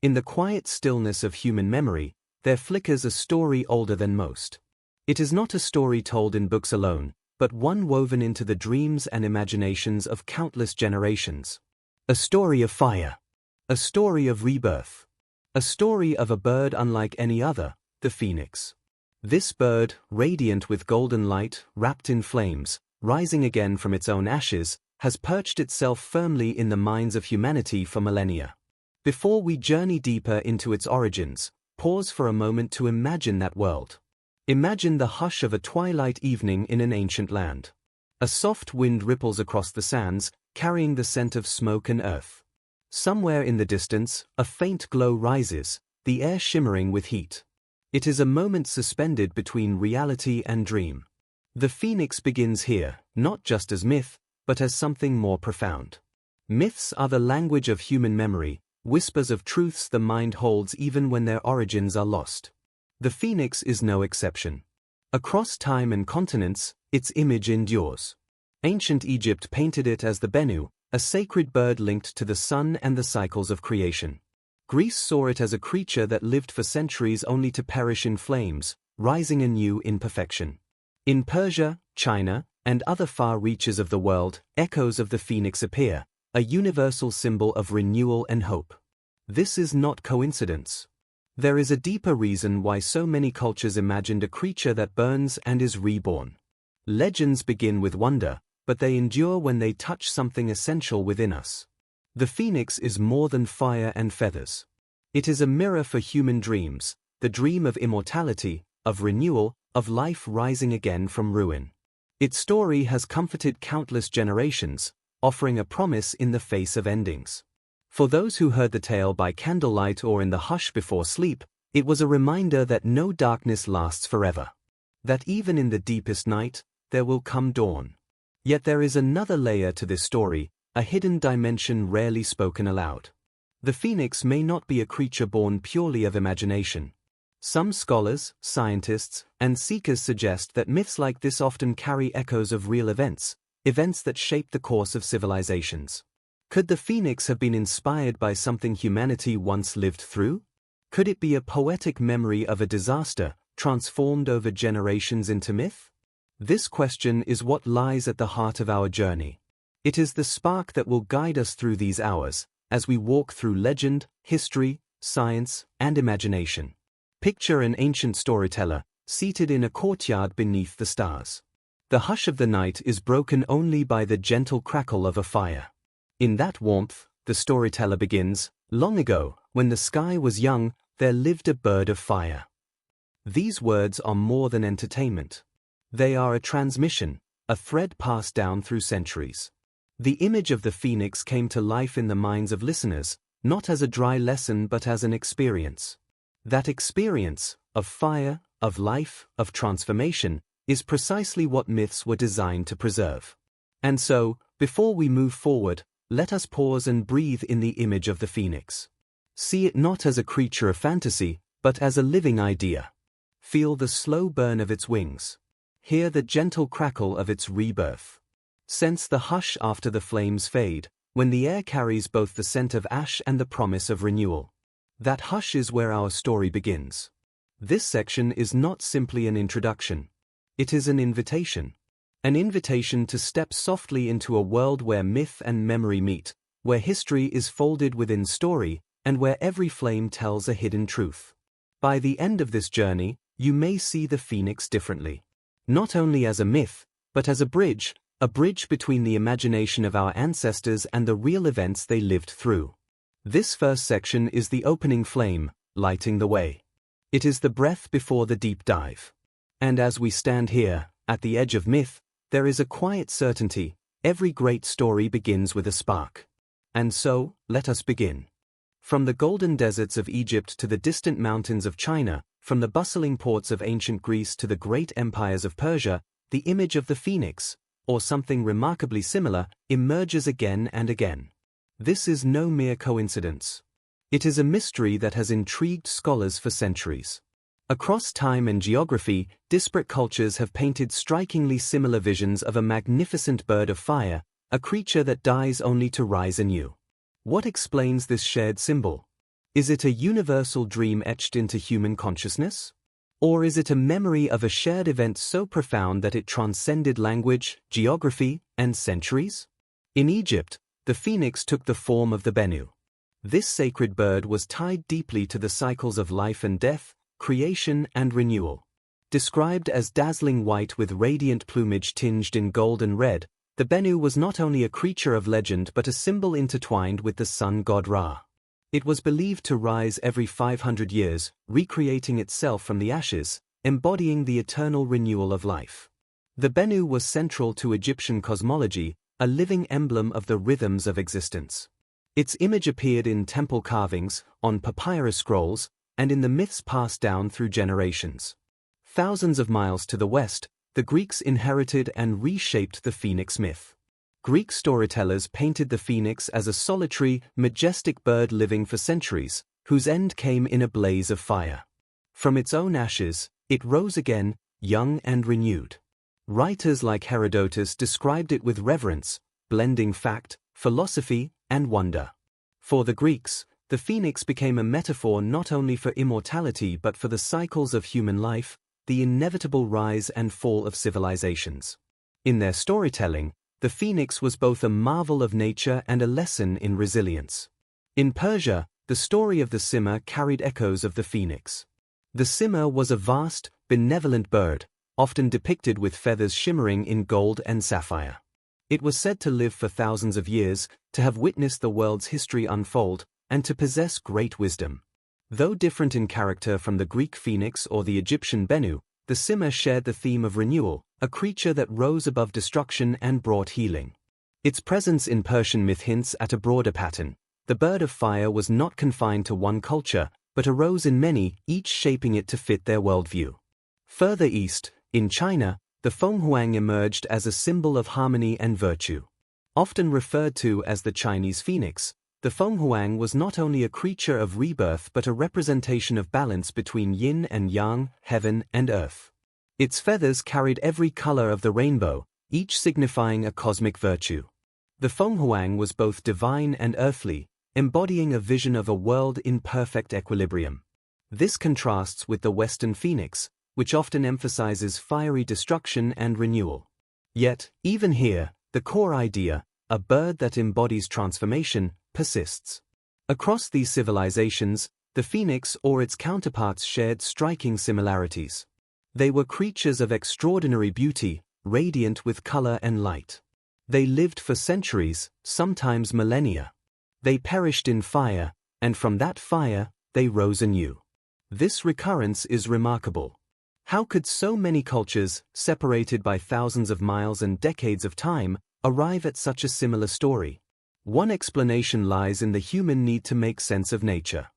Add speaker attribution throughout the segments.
Speaker 1: In the quiet stillness of human memory, there flickers a story older than most. It is not a story told in books alone, but one woven into the dreams and imaginations of countless generations. A story of fire. A story of rebirth. A story of a bird unlike any other, the phoenix. This bird, radiant with golden light, wrapped in flames, rising again from its own ashes, has perched itself firmly in the minds of humanity for millennia. Before we journey deeper into its origins, pause for a moment to imagine that world. Imagine the hush of a twilight evening in an ancient land. A soft wind ripples across the sands, carrying the scent of smoke and earth. Somewhere in the distance, a faint glow rises, the air shimmering with heat. It is a moment suspended between reality and dream. The phoenix begins here, not just as myth, but as something more profound. Myths are the language of human memory, whispers of truths the mind holds even when their origins are lost. The phoenix is no exception. Across time and continents, its image endures. Ancient Egypt painted it as the Bennu, a sacred bird linked to the sun and the cycles of creation. Greece saw it as a creature that lived for centuries only to perish in flames, rising anew in perfection. In Persia, China, and other far reaches of the world, echoes of the phoenix appear, a universal symbol of renewal and hope. This is not coincidence. There is a deeper reason why so many cultures imagined a creature that burns and is reborn. Legends begin with wonder, but they endure when they touch something essential within us. The phoenix is more than fire and feathers. It is a mirror for human dreams, the dream of immortality, of renewal, of life rising again from ruin. Its story has comforted countless generations, offering a promise in the face of endings. For those who heard the tale by candlelight or in the hush before sleep, it was a reminder that no darkness lasts forever. That even in the deepest night, there will come dawn. Yet there is another layer to this story, a hidden dimension rarely spoken aloud. The phoenix may not be a creature born purely of imagination. Some scholars, scientists, and seekers suggest that myths like this often carry echoes of real events, events that shape the course of civilizations. Could the phoenix have been inspired by something humanity once lived through? Could it be a poetic memory of a disaster, transformed over generations into myth? This question is what lies at the heart of our journey. It is the spark that will guide us through these hours, as we walk through legend, history, science, and imagination. Picture an ancient storyteller, seated in a courtyard beneath the stars. The hush of the night is broken only by the gentle crackle of a fire. In that warmth, the storyteller begins, "Long ago, when the sky was young, there lived a bird of fire." These words are more than entertainment. They are a transmission, a thread passed down through centuries. The image of the phoenix came to life in the minds of listeners, not as a dry lesson but as an experience. That experience, of fire, of life, of transformation, is precisely what myths were designed to preserve. And so, before we move forward, let us pause and breathe in the image of the phoenix. See it not as a creature of fantasy, but as a living idea. Feel the slow burn of its wings. Hear the gentle crackle of its rebirth. Sense the hush after the flames fade, when the air carries both the scent of ash and the promise of renewal. That hush is where our story begins. This section is not simply an introduction. It is an invitation. An invitation to step softly into a world where myth and memory meet, where history is folded within story, and where every flame tells a hidden truth. By the end of this journey, you may see the phoenix differently. Not only as a myth, but as a bridge between the imagination of our ancestors and the real events they lived through. This first section is the opening flame, lighting the way. It is the breath before the deep dive. And as we stand here, at the edge of myth, there is a quiet certainty: every great story begins with a spark. And so, let us begin. From the golden deserts of Egypt to the distant mountains of China, from the bustling ports of ancient Greece to the great empires of Persia, the image of the phoenix, or something remarkably similar, emerges again and again. This is no mere coincidence. It is a mystery that has intrigued scholars for centuries. Across time and geography, disparate cultures have painted strikingly similar visions of a magnificent bird of fire, a creature that dies only to rise anew. What explains this shared symbol? Is it a universal dream etched into human consciousness? Or is it a memory of a shared event so profound that it transcended language, geography, and centuries? In Egypt, the phoenix took the form of the Bennu. This sacred bird was tied deeply to the cycles of life and death, creation and renewal. Described as dazzling white with radiant plumage tinged in gold and red, the Bennu was not only a creature of legend but a symbol intertwined with the sun god Ra. It was believed to rise every 500 years, recreating itself from the ashes, embodying the eternal renewal of life. The Bennu was central to Egyptian cosmology, a living emblem of the rhythms of existence. Its image appeared in temple carvings, on papyrus scrolls, and in the myths passed down through generations. Thousands of miles to the west, the Greeks inherited and reshaped the phoenix myth. Greek storytellers painted the phoenix as a solitary, majestic bird living for centuries, whose end came in a blaze of fire. From its own ashes, it rose again, young and renewed. Writers like Herodotus described it with reverence, blending fact, philosophy, and wonder. For the Greeks, the phoenix became a metaphor not only for immortality but for the cycles of human life, the inevitable rise and fall of civilizations. In their storytelling, the phoenix was both a marvel of nature and a lesson in resilience. In Persia, the story of the simar carried echoes of the phoenix. The simar was a vast, benevolent bird, often depicted with feathers shimmering in gold and sapphire. It was said to live for thousands of years, to have witnessed the world's history unfold, and to possess great wisdom. Though different in character from the Greek phoenix or the Egyptian Bennu, the simar shared the theme of renewal, a creature that rose above destruction and brought healing. Its presence in Persian myth hints at a broader pattern. The bird of fire was not confined to one culture, but arose in many, each shaping it to fit their worldview. Further east, in China, the fenghuang emerged as a symbol of harmony and virtue. Often referred to as the Chinese phoenix, the fenghuang was not only a creature of rebirth but a representation of balance between yin and yang, heaven and earth. Its feathers carried every color of the rainbow, each signifying a cosmic virtue. The fenghuang was both divine and earthly, embodying a vision of a world in perfect equilibrium. This contrasts with the Western phoenix, which often emphasizes fiery destruction and renewal. Yet, even here, the core idea, a bird that embodies transformation, persists. Across these civilizations, the phoenix or its counterparts shared striking similarities. They were creatures of extraordinary beauty, radiant with color and light. They lived for centuries, sometimes millennia. They perished in fire, and from that fire, they rose anew. This recurrence is remarkable. How could so many cultures, separated by thousands of miles and decades of time, arrive at such a similar story? One explanation lies in the human need to make sense of nature.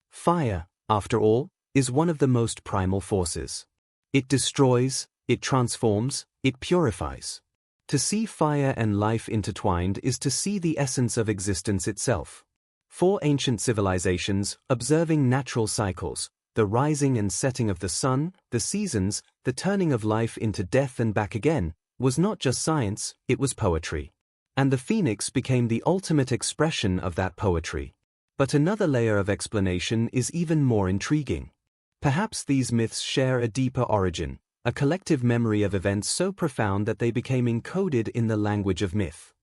Speaker 1: Fire, after all, is one of the most primal forces. It destroys, it transforms, it purifies. To see fire and life intertwined is to see the essence of existence itself. For ancient civilizations, observing natural cycles, the rising and setting of the sun, the seasons, the turning of life into death and back again, was not just science, it was poetry. And the phoenix became the ultimate expression of that poetry. But another layer of explanation is even more intriguing. Perhaps these myths share a deeper origin, a collective memory of events so profound that they became encoded in the language of myth.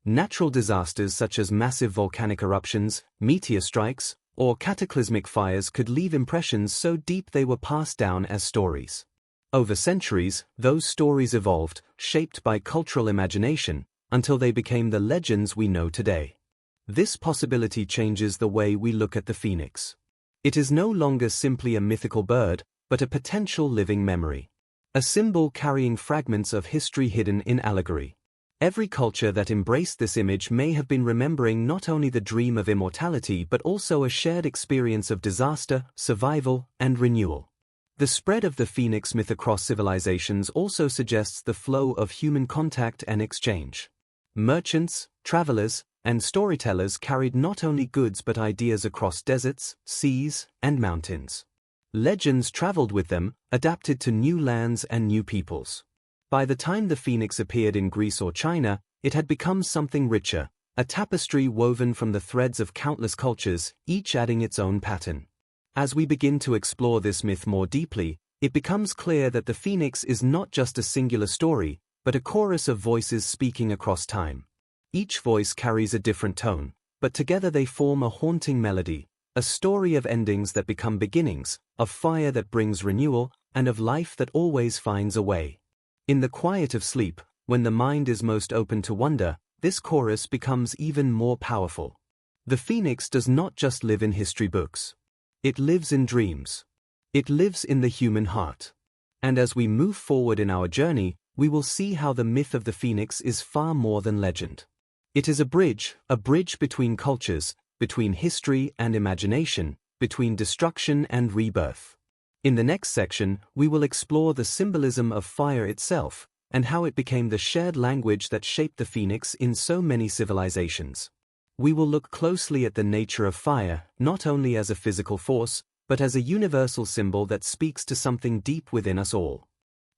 Speaker 1: Natural disasters such as massive volcanic eruptions, meteor strikes, or cataclysmic fires could leave impressions so deep they were passed down as stories. Over centuries, those stories evolved, shaped by cultural imagination, until they became the legends we know today. This possibility changes the way we look at the phoenix. It is no longer simply a mythical bird, but a potential living memory. A symbol carrying fragments of history hidden in allegory. Every culture that embraced this image may have been remembering not only the dream of immortality but also a shared experience of disaster, survival, and renewal. The spread of the phoenix myth across civilizations also suggests the flow of human contact and exchange. Merchants, travelers, and storytellers carried not only goods but ideas across deserts, seas, and mountains. Legends traveled with them, adapted to new lands and new peoples. By the time the phoenix appeared in Greece or China, it had become something richer, a tapestry woven from the threads of countless cultures, each adding its own pattern. As we begin to explore this myth more deeply, it becomes clear that the phoenix is not just a singular story, but a chorus of voices speaking across time. Each voice carries a different tone, but together they form a haunting melody, a story of endings that become beginnings, of fire that brings renewal, and of life that always finds a way. In the quiet of sleep, when the mind is most open to wonder, this chorus becomes even more powerful. The phoenix does not just live in history books. It lives in dreams. It lives in the human heart. And as we move forward in our journey, we will see how the myth of the phoenix is far more than legend. It is a bridge between cultures, between history and imagination, between destruction and rebirth. In the next section, we will explore the symbolism of fire itself, and how it became the shared language that shaped the phoenix in so many civilizations. We will look closely at the nature of fire, not only as a physical force, but as a universal symbol that speaks to something deep within us all.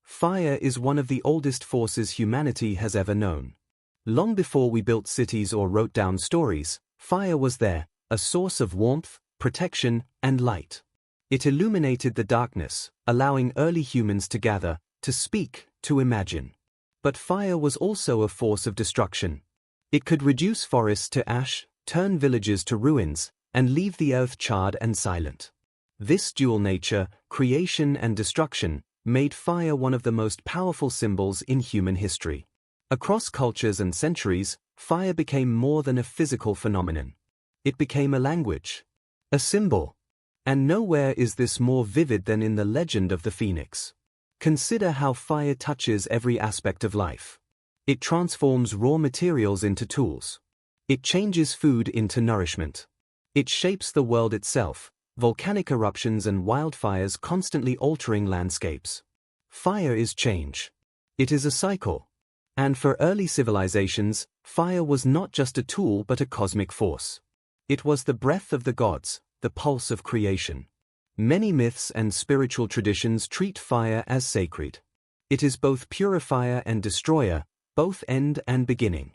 Speaker 1: Fire is one of the oldest forces humanity has ever known. Long before we built cities or wrote down stories, fire was there, a source of warmth, protection, and light. It illuminated the darkness, allowing early humans to gather, to speak, to imagine. But fire was also a force of destruction. It could reduce forests to ash, turn villages to ruins, and leave the earth charred and silent. This dual nature, creation and destruction, made fire one of the most powerful symbols in human history. Across cultures and centuries, fire became more than a physical phenomenon. It became a language, a symbol. And nowhere is this more vivid than in the legend of the phoenix. Consider how fire touches every aspect of life. It transforms raw materials into tools. It changes food into nourishment. It shapes the world itself, volcanic eruptions and wildfires constantly altering landscapes. Fire is change. It is a cycle. And for early civilizations, fire was not just a tool but a cosmic force. It was the breath of the gods, the pulse of creation. Many myths and spiritual traditions treat fire as sacred. It is both purifier and destroyer, both end and beginning.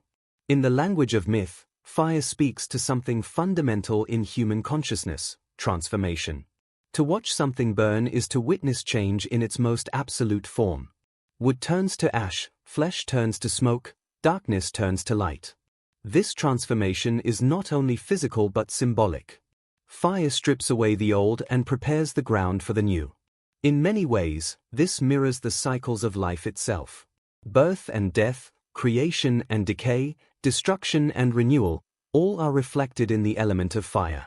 Speaker 1: In the language of myth, fire speaks to something fundamental in human consciousness: transformation. To watch something burn is to witness change in its most absolute form. Wood turns to ash, flesh turns to smoke, darkness turns to light. This transformation is not only physical but symbolic. Fire strips away the old and prepares the ground for the new. In many ways, this mirrors the cycles of life itself. Birth and death, creation and decay, destruction and renewal, all are reflected in the element of fire.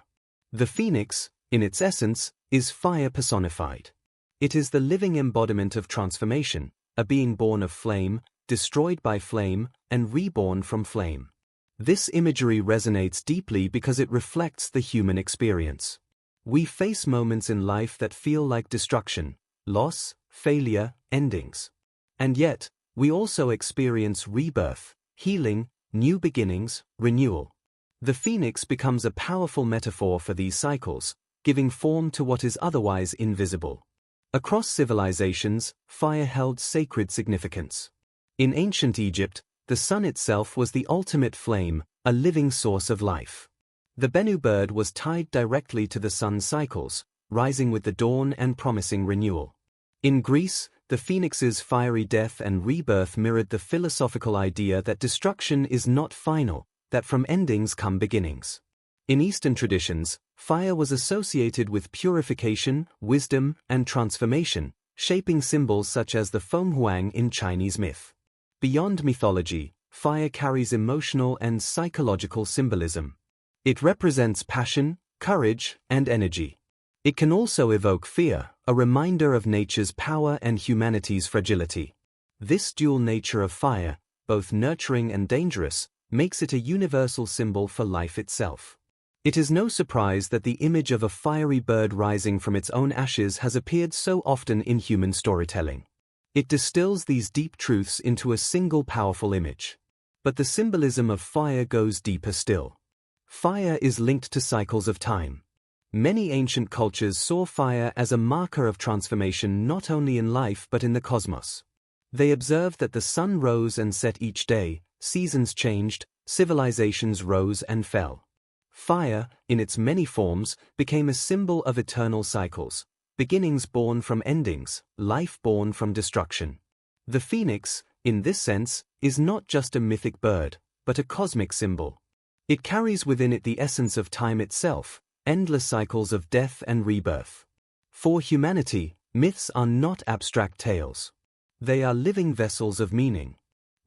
Speaker 1: The phoenix, in its essence, is fire personified. It is the living embodiment of transformation, a being born of flame, destroyed by flame, and reborn from flame. This imagery resonates deeply because it reflects the human experience. We face moments in life that feel like destruction, loss, failure, endings. And yet, we also experience rebirth, healing, new beginnings, renewal. The phoenix becomes a powerful metaphor for these cycles, giving form to what is otherwise invisible. Across civilizations, fire held sacred significance. In ancient Egypt, the sun itself was the ultimate flame, a living source of life. The Bennu bird was tied directly to the sun's cycles, rising with the dawn and promising renewal. In Greece, the phoenix's fiery death and rebirth mirrored the philosophical idea that destruction is not final, that from endings come beginnings. In Eastern traditions, fire was associated with purification, wisdom, and transformation, shaping symbols such as the fenghuang in Chinese myth. Beyond mythology, fire carries emotional and psychological symbolism. It represents passion, courage, and energy. It can also evoke fear, a reminder of nature's power and humanity's fragility. This dual nature of fire, both nurturing and dangerous, makes it a universal symbol for life itself. It is no surprise that the image of a fiery bird rising from its own ashes has appeared so often in human storytelling. It distills these deep truths into a single powerful image. But the symbolism of fire goes deeper still. Fire is linked to cycles of time. Many ancient cultures saw fire as a marker of transformation not only in life but in the cosmos. They observed that the sun rose and set each day, seasons changed, civilizations rose and fell. Fire, in its many forms, became a symbol of eternal cycles, beginnings born from endings, life born from destruction. The phoenix, in this sense, is not just a mythic bird, but a cosmic symbol. It carries within it the essence of time itself, endless cycles of death and rebirth. For humanity, myths are not abstract tales. They are living vessels of meaning.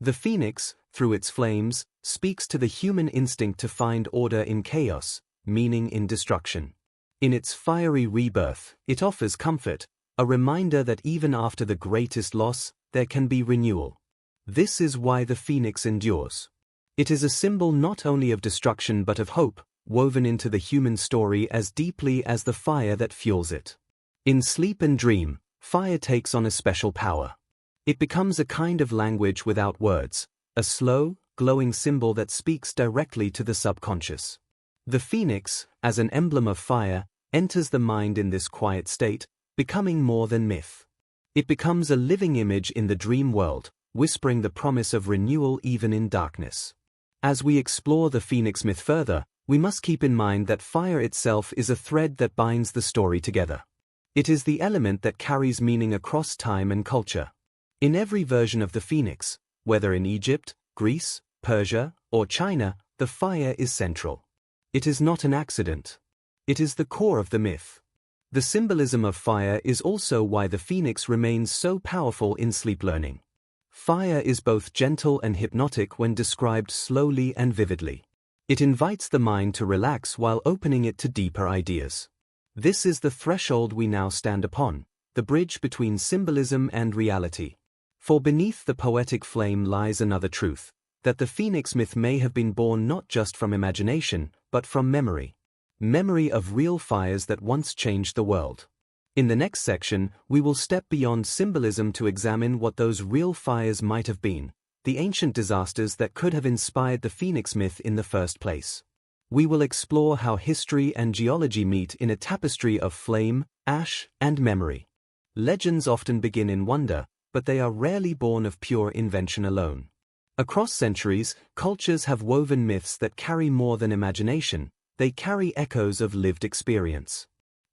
Speaker 1: The phoenix, through its flames, speaks to the human instinct to find order in chaos, meaning in destruction. In its fiery rebirth, it offers comfort, a reminder that even after the greatest loss, there can be renewal. This is why the phoenix endures. It is a symbol not only of destruction but of hope, woven into the human story as deeply as the fire that fuels it. In sleep and dream, fire takes on a special power. It becomes a kind of language without words, a slow, glowing symbol that speaks directly to the subconscious. The phoenix, as an emblem of fire, enters the mind in this quiet state, becoming more than myth. It becomes a living image in the dream world, whispering the promise of renewal even in darkness. As we explore the phoenix myth further, we must keep in mind that fire itself is a thread that binds the story together. It is the element that carries meaning across time and culture. In every version of the phoenix, whether in Egypt, Greece, Persia, or China, the fire is central. It is not an accident. It is the core of the myth. The symbolism of fire is also why the phoenix remains so powerful in sleep learning. Fire is both gentle and hypnotic when described slowly and vividly. It invites the mind to relax while opening it to deeper ideas. This is the threshold we now stand upon, the bridge between symbolism and reality. For beneath the poetic flame lies another truth, that the phoenix myth may have been born not just from imagination, but from memory. Memory of real fires that once changed the world. In the next section, we will step beyond symbolism to examine what those real fires might have been, the ancient disasters that could have inspired the phoenix myth in the first place. We will explore how history and geology meet in a tapestry of flame, ash, and memory. Legends often begin in wonder, but they are rarely born of pure invention alone. Across centuries, cultures have woven myths that carry more than imagination, they carry echoes of lived experience.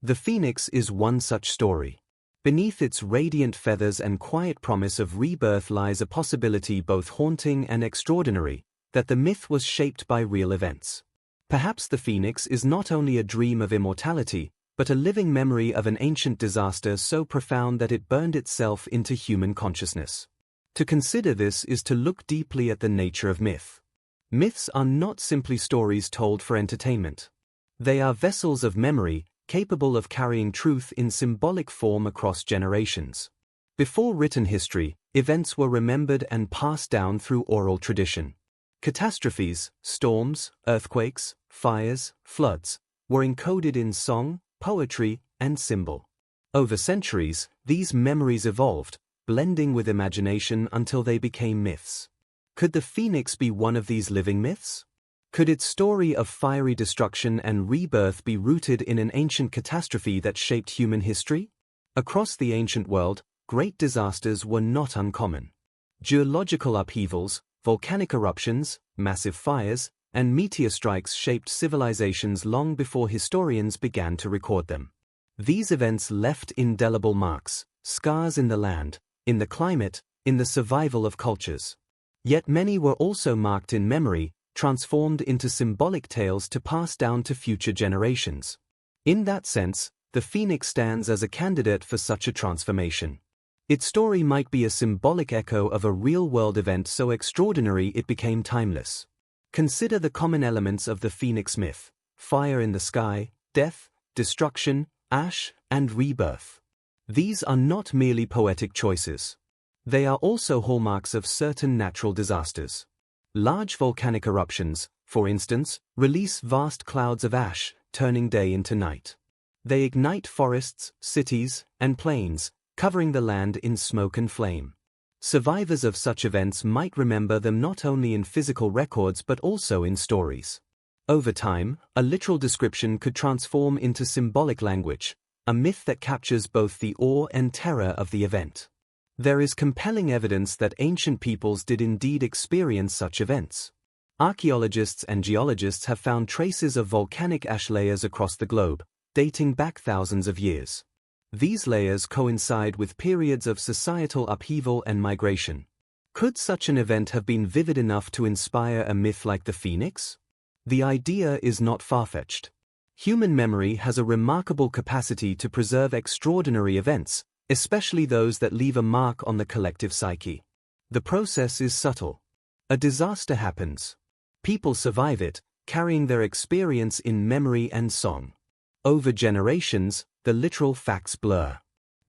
Speaker 1: The phoenix is one such story. Beneath its radiant feathers and quiet promise of rebirth lies a possibility both haunting and extraordinary, that the myth was shaped by real events. Perhaps the phoenix is not only a dream of immortality, but a living memory of an ancient disaster so profound that it burned itself into human consciousness. To consider this is to look deeply at the nature of myth. Myths are not simply stories told for entertainment. They are vessels of memory, capable of carrying truth in symbolic form across generations. Before written history, events were remembered and passed down through oral tradition. Catastrophes, storms, earthquakes, fires, floods, were encoded in song, poetry, and symbol. Over centuries, these memories evolved, blending with imagination until they became myths. Could the phoenix be one of these living myths? Could its story of fiery destruction and rebirth be rooted in an ancient catastrophe that shaped human history? Across the ancient world, great disasters were not uncommon. Geological upheavals, volcanic eruptions, massive fires, and meteor strikes shaped civilizations long before historians began to record them. These events left indelible marks, scars in the land, in the climate, in the survival of cultures. Yet many were also marked in memory, transformed into symbolic tales to pass down to future generations. In that sense, the phoenix stands as a candidate for such a transformation. Its story might be a symbolic echo of a real-world event so extraordinary it became timeless. Consider the common elements of the phoenix myth: fire in the sky, death, destruction, ash, and rebirth. These are not merely poetic choices. They are also hallmarks of certain natural disasters. Large volcanic eruptions, for instance, release vast clouds of ash, turning day into night. They ignite forests, cities, and plains, covering the land in smoke and flame. Survivors of such events might remember them not only in physical records but also in stories. Over time, a literal description could transform into symbolic language, a myth that captures both the awe and terror of the event. There is compelling evidence that ancient peoples did indeed experience such events. Archaeologists and geologists have found traces of volcanic ash layers across the globe, dating back thousands of years. These layers coincide with periods of societal upheaval and migration. Could such an event have been vivid enough to inspire a myth like the Phoenix? The idea is not far-fetched. Human memory has a remarkable capacity to preserve extraordinary events, especially those that leave a mark on the collective psyche. The process is subtle. A disaster happens. People survive it, carrying their experience in memory and song. Over generations, the literal facts blur.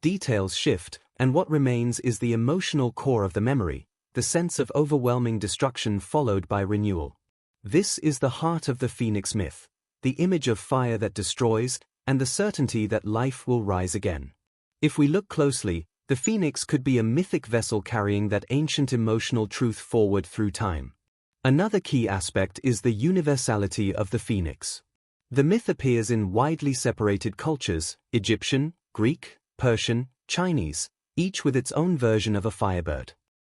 Speaker 1: Details shift, and what remains is the emotional core of the memory, the sense of overwhelming destruction followed by renewal. This is the heart of the Phoenix myth, the image of fire that destroys, and the certainty that life will rise again. If we look closely, the Phoenix could be a mythic vessel carrying that ancient emotional truth forward through time. Another key aspect is the universality of the Phoenix. The myth appears in widely separated cultures: Egyptian, Greek, Persian, Chinese, each with its own version of a firebird.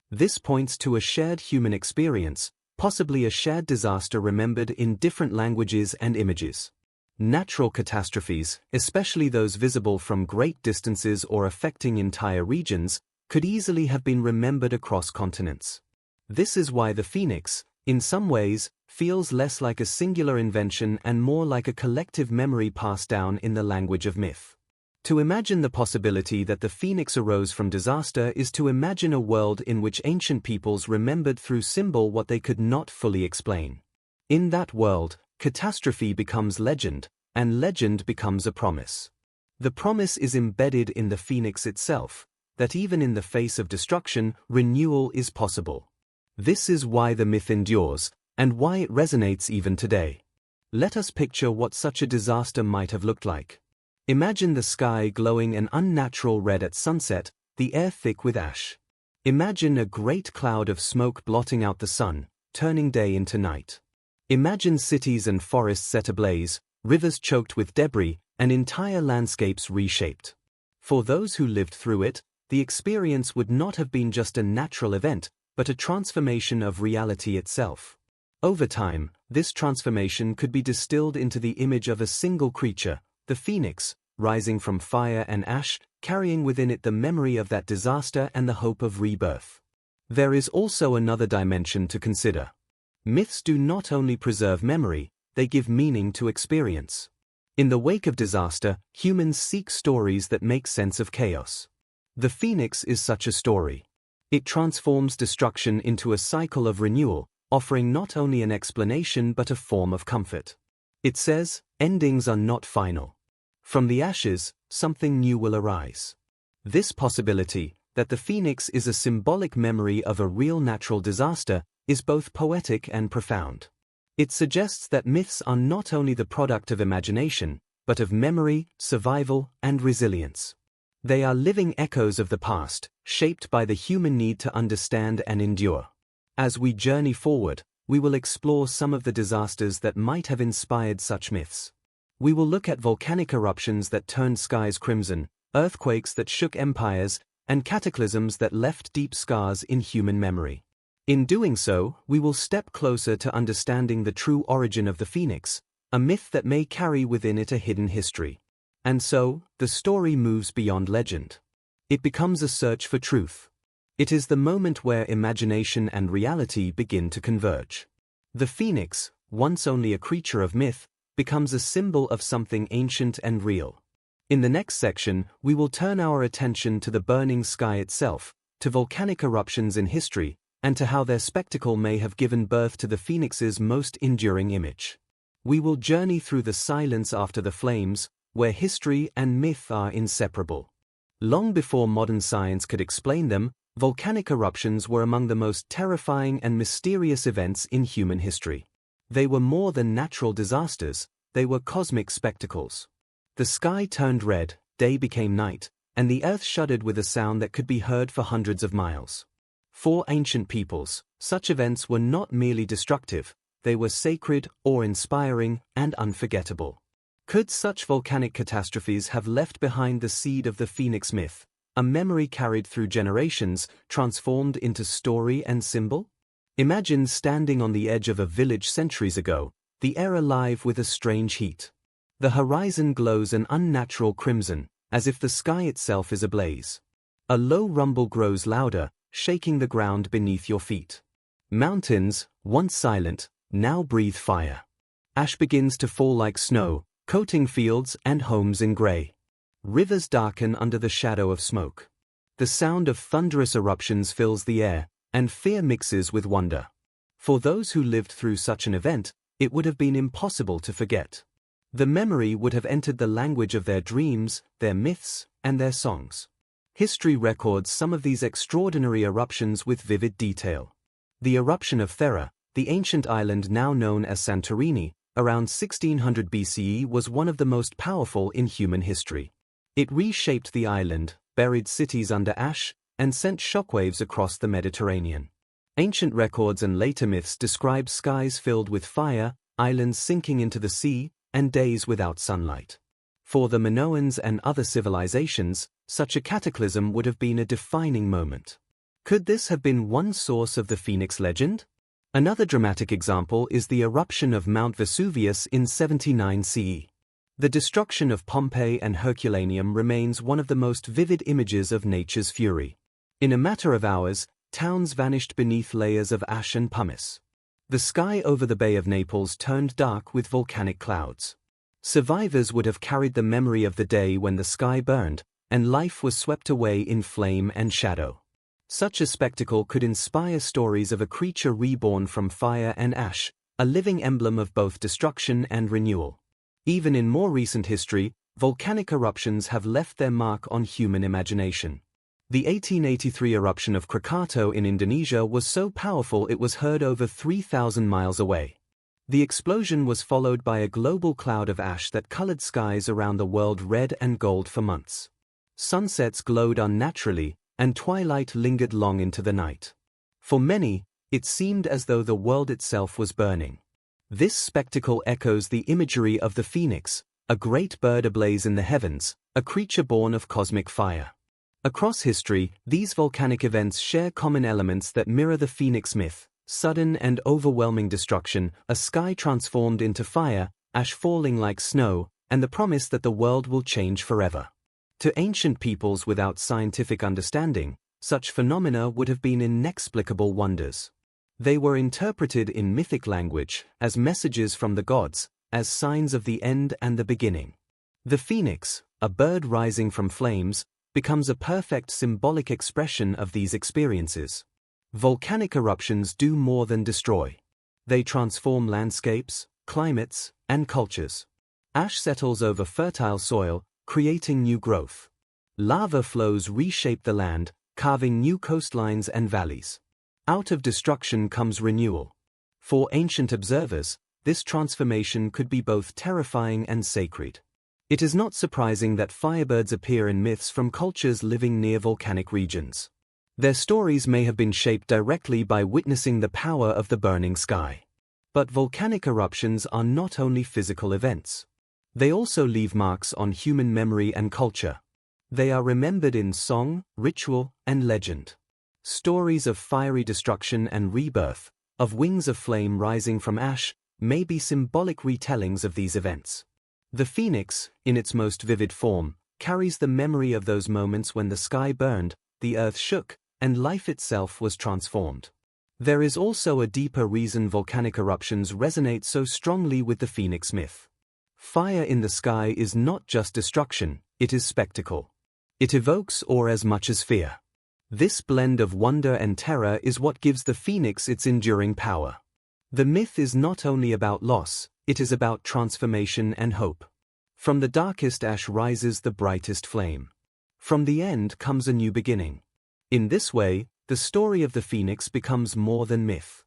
Speaker 1: This points to a shared human experience, possibly a shared disaster remembered in different languages and images. Natural catastrophes, especially those visible from great distances or affecting entire regions, could easily have been remembered across continents. This is why the Phoenix, in some ways, feels less like a singular invention and more like a collective memory passed down in the language of myth. To imagine the possibility that the Phoenix arose from disaster is to imagine a world in which ancient peoples remembered through symbol what they could not fully explain. In that world, catastrophe becomes legend, and legend becomes a promise. The promise is embedded in the Phoenix itself, that even in the face of destruction, renewal is possible. This is why the myth endures, and why it resonates even today. Let us picture what such a disaster might have looked like. Imagine the sky glowing an unnatural red at sunset, the air thick with ash. Imagine a great cloud of smoke blotting out the sun, turning day into night. Imagine cities and forests set ablaze, rivers choked with debris, and entire landscapes reshaped. For those who lived through it, the experience would not have been just a natural event, but a transformation of reality itself. Over time, this transformation could be distilled into the image of a single creature, the Phoenix, rising from fire and ash, carrying within it the memory of that disaster and the hope of rebirth. There is also another dimension to consider. Myths do not only preserve memory, they give meaning to experience. In the wake of disaster, humans seek stories that make sense of chaos. The Phoenix is such a story. It transforms destruction into a cycle of renewal, offering not only an explanation but a form of comfort. It says, endings are not final. From the ashes, something new will arise. This possibility, that the Phoenix is a symbolic memory of a real natural disaster, is both poetic and profound. It suggests that myths are not only the product of imagination, but of memory, survival, and resilience. They are living echoes of the past, shaped by the human need to understand and endure. As we journey forward, we will explore some of the disasters that might have inspired such myths. We will look at volcanic eruptions that turned skies crimson, earthquakes that shook empires, and cataclysms that left deep scars in human memory. In doing so, we will step closer to understanding the true origin of the Phoenix, a myth that may carry within it a hidden history. And so, the story moves beyond legend. It becomes a search for truth. It is the moment where imagination and reality begin to converge. The Phoenix, once only a creature of myth, becomes a symbol of something ancient and real. In the next section, we will turn our attention to the burning sky itself, to volcanic eruptions in history, and to how their spectacle may have given birth to the Phoenix's most enduring image. We will journey through the silence after the flames, where history and myth are inseparable. Long before modern science could explain them, volcanic eruptions were among the most terrifying and mysterious events in human history. They were more than natural disasters, they were cosmic spectacles. The sky turned red, day became night, and the earth shuddered with a sound that could be heard for hundreds of miles. For ancient peoples, such events were not merely destructive, they were sacred, awe-inspiring, and unforgettable. Could such volcanic catastrophes have left behind the seed of the Phoenix myth, a memory carried through generations, transformed into story and symbol? Imagine standing on the edge of a village centuries ago, the air alive with a strange heat. The horizon glows an unnatural crimson, as if the sky itself is ablaze. A low rumble grows louder, shaking the ground beneath your feet. Mountains, once silent, now breathe fire. Ash begins to fall like snow, coating fields and homes in grey. Rivers darken under the shadow of smoke. The sound of thunderous eruptions fills the air, and fear mixes with wonder. For those who lived through such an event, it would have been impossible to forget. The memory would have entered the language of their dreams, their myths, and their songs. History records some of these extraordinary eruptions with vivid detail. The eruption of Thera, the ancient island now known as Santorini, around 1600 BCE was one of the most powerful in human history. It reshaped the island, buried cities under ash, and sent shockwaves across the Mediterranean. Ancient records and later myths describe skies filled with fire, islands sinking into the sea, and days without sunlight. For the Minoans and other civilizations, such a cataclysm would have been a defining moment. Could this have been one source of the Phoenix legend? Another dramatic example is the eruption of Mount Vesuvius in 79 CE. The destruction of Pompeii and Herculaneum remains one of the most vivid images of nature's fury. In a matter of hours, towns vanished beneath layers of ash and pumice. The sky over the Bay of Naples turned dark with volcanic clouds. Survivors would have carried the memory of the day when the sky burned, and life was swept away in flame and shadow. Such a spectacle could inspire stories of a creature reborn from fire and ash, a living emblem of both destruction and renewal. Even in more recent history, volcanic eruptions have left their mark on human imagination. The 1883 eruption of Krakatau in Indonesia was so powerful it was heard over 3,000 miles away. The explosion was followed by a global cloud of ash that colored skies around the world red and gold for months. Sunsets glowed unnaturally, and twilight lingered long into the night. For many, it seemed as though the world itself was burning. This spectacle echoes the imagery of the phoenix, a great bird ablaze in the heavens, a creature born of cosmic fire. Across history, these volcanic events share common elements that mirror the phoenix myth: sudden and overwhelming destruction, a sky transformed into fire, ash falling like snow, and the promise that the world will change forever. To ancient peoples without scientific understanding, such phenomena would have been inexplicable wonders. They were interpreted in mythic language, as messages from the gods, as signs of the end and the beginning. The phoenix, a bird rising from flames, becomes a perfect symbolic expression of these experiences. Volcanic eruptions do more than destroy. They transform landscapes, climates, and cultures. Ash settles over fertile soil, creating new growth. Lava flows reshape the land, carving new coastlines and valleys. Out of destruction comes renewal. For ancient observers, this transformation could be both terrifying and sacred. It is not surprising that firebirds appear in myths from cultures living near volcanic regions. Their stories may have been shaped directly by witnessing the power of the burning sky. But volcanic eruptions are not only physical events. They also leave marks on human memory and culture. They are remembered in song, ritual, and legend. Stories of fiery destruction and rebirth, of wings of flame rising from ash, may be symbolic retellings of these events. The phoenix, in its most vivid form, carries the memory of those moments when the sky burned, the earth shook, and life itself was transformed. There is also a deeper reason volcanic eruptions resonate so strongly with the phoenix myth. Fire in the sky is not just destruction, it is spectacle. It evokes awe as much as fear. This blend of wonder and terror is what gives the phoenix its enduring power. The myth is not only about loss, it is about transformation and hope. From the darkest ash rises the brightest flame. From the end comes a new beginning. In this way, the story of the phoenix becomes more than myth.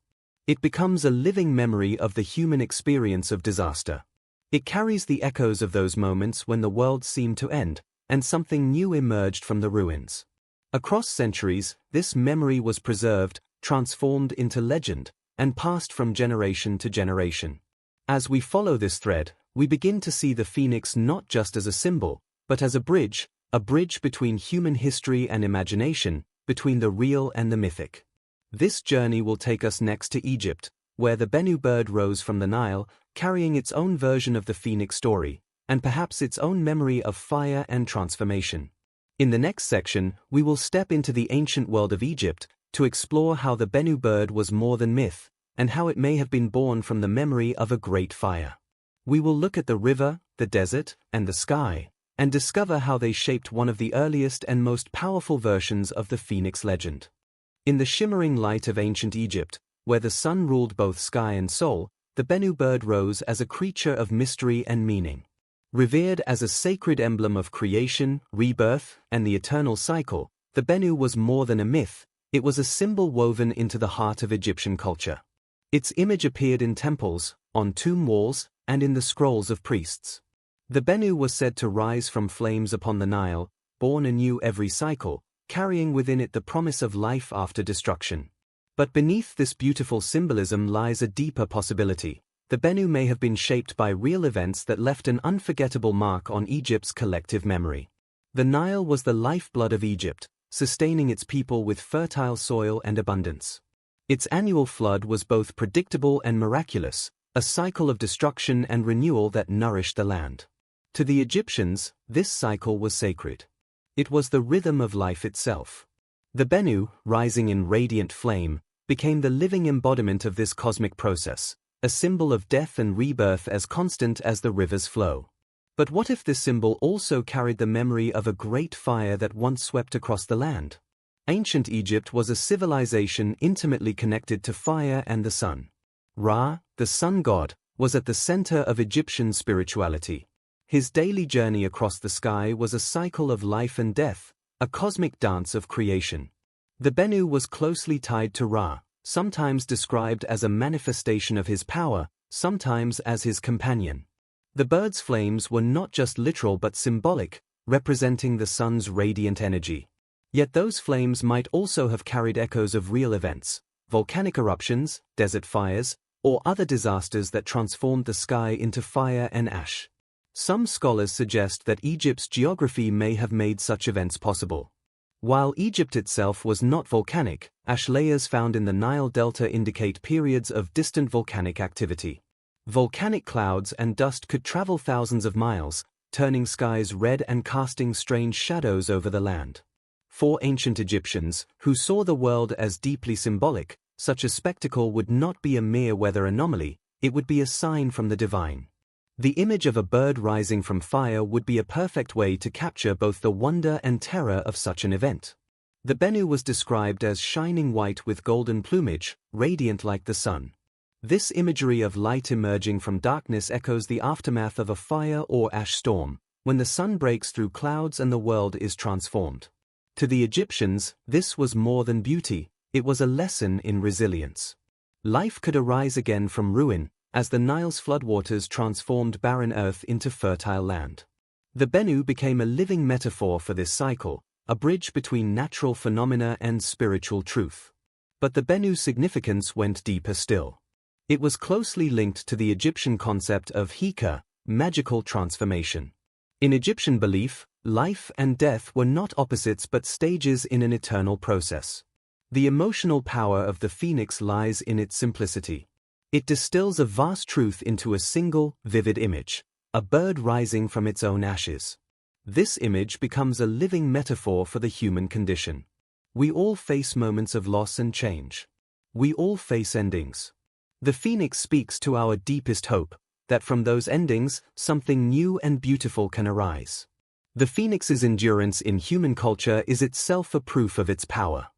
Speaker 1: It becomes a living memory of the human experience of disaster. It carries the echoes of those moments when the world seemed to end, and something new emerged from the ruins. Across centuries, this memory was preserved, transformed into legend, and passed from generation to generation. As we follow this thread, we begin to see the phoenix not just as a symbol, but as a bridge between human history and imagination, between the real and the mythic. This journey will take us next to Egypt, where the Bennu bird rose from the Nile, carrying its own version of the phoenix story, and perhaps its own memory of fire and transformation. In the next section, we will step into the ancient world of Egypt to explore how the Bennu bird was more than myth, and how it may have been born from the memory of a great fire. We will look at the river, the desert, and the sky, and discover how they shaped one of the earliest and most powerful versions of the phoenix legend. In the shimmering light of ancient Egypt, where the sun ruled both sky and soul, the Bennu bird rose as a creature of mystery and meaning. Revered as a sacred emblem of creation, rebirth, and the eternal cycle, the Bennu was more than a myth, it was a symbol woven into the heart of Egyptian culture. Its image appeared in temples, on tomb walls, and in the scrolls of priests. The Bennu was said to rise from flames upon the Nile, born anew every cycle, carrying within it the promise of life after destruction. But beneath this beautiful symbolism lies a deeper possibility. The Bennu may have been shaped by real events that left an unforgettable mark on Egypt's collective memory. The Nile was the lifeblood of Egypt, sustaining its people with fertile soil and abundance. Its annual flood was both predictable and miraculous, a cycle of destruction and renewal that nourished the land. To the Egyptians, this cycle was sacred. It was the rhythm of life itself. The Bennu, rising in radiant flame, became the living embodiment of this cosmic process, a symbol of death and rebirth as constant as the river's flow. But what if this symbol also carried the memory of a great fire that once swept across the land? Ancient Egypt was a civilization intimately connected to fire and the sun. Ra, the sun god, was at the center of Egyptian spirituality. His daily journey across the sky was a cycle of life and death, a cosmic dance of creation. The Bennu was closely tied to Ra, sometimes described as a manifestation of his power, sometimes as his companion. The bird's flames were not just literal but symbolic, representing the sun's radiant energy. Yet those flames might also have carried echoes of real events, volcanic eruptions, desert fires, or other disasters that transformed the sky into fire and ash. Some scholars suggest that Egypt's geography may have made such events possible. While Egypt itself was not volcanic, ash layers found in the Nile Delta indicate periods of distant volcanic activity. Volcanic clouds and dust could travel thousands of miles, turning skies red and casting strange shadows over the land. For ancient Egyptians, who saw the world as deeply symbolic, such a spectacle would not be a mere weather anomaly, it would be a sign from the divine. The image of a bird rising from fire would be a perfect way to capture both the wonder and terror of such an event. The Bennu was described as shining white with golden plumage, radiant like the sun. This imagery of light emerging from darkness echoes the aftermath of a fire or ash storm, when the sun breaks through clouds and the world is transformed. To the Egyptians, this was more than beauty, it was a lesson in resilience. Life could arise again from ruin, as the Nile's floodwaters transformed barren earth into fertile land. The Bennu became a living metaphor for this cycle, a bridge between natural phenomena and spiritual truth. But the Bennu's significance went deeper still. It was closely linked to the Egyptian concept of hika, magical transformation. In Egyptian belief, life and death were not opposites but stages in an eternal process. The emotional power of the phoenix lies in its simplicity. It distills a vast truth into a single, vivid image, a bird rising from its own ashes. This image becomes a living metaphor for the human condition. We all face moments of loss and change. We all face endings. The phoenix speaks to our deepest hope, that from those endings, something new and beautiful can arise. The phoenix's endurance in human culture is itself a proof of its power.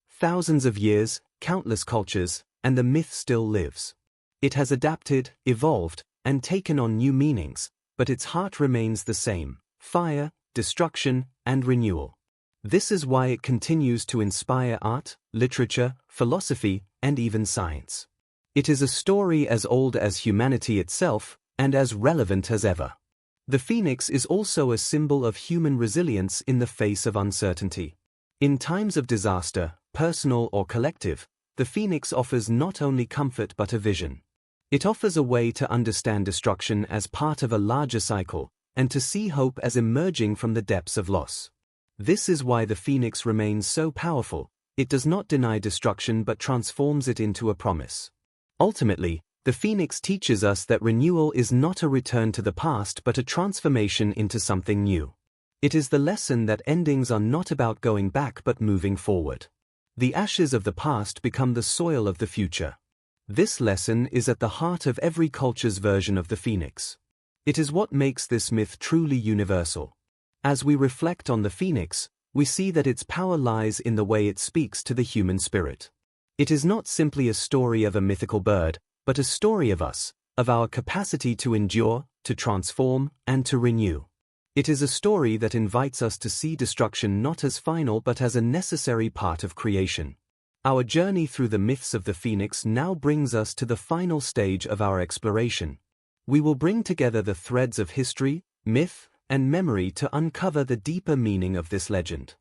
Speaker 1: Thousands of years, countless cultures, and the myth still lives. It has adapted, evolved, and taken on new meanings, but its heart remains the same: fire, destruction, and renewal. This is why it continues to inspire art, literature, philosophy, and even science. It is a story as old as humanity itself, and as relevant as ever. The phoenix is also a symbol of human resilience in the face of uncertainty. In times of disaster, personal or collective, the phoenix offers not only comfort but a vision. It offers a way to understand destruction as part of a larger cycle, and to see hope as emerging from the depths of loss. This is why the phoenix remains so powerful. It does not deny destruction but transforms it into a promise. Ultimately, the phoenix teaches us that renewal is not a return to the past but a transformation into something new. It is the lesson that endings are not about going back but moving forward. The ashes of the past become the soil of the future. This lesson is at the heart of every culture's version of the phoenix. It is what makes this myth truly universal. As we reflect on the phoenix, we see that its power lies in the way it speaks to the human spirit. It is not simply a story of a mythical bird, but a story of us, of our capacity to endure, to transform, and to renew. It is a story that invites us to see destruction not as final but as a necessary part of creation. Our journey through the myths of the phoenix now brings us to the final stage of our exploration. We will bring together the threads of history, myth, and memory to uncover the deeper meaning of this legend.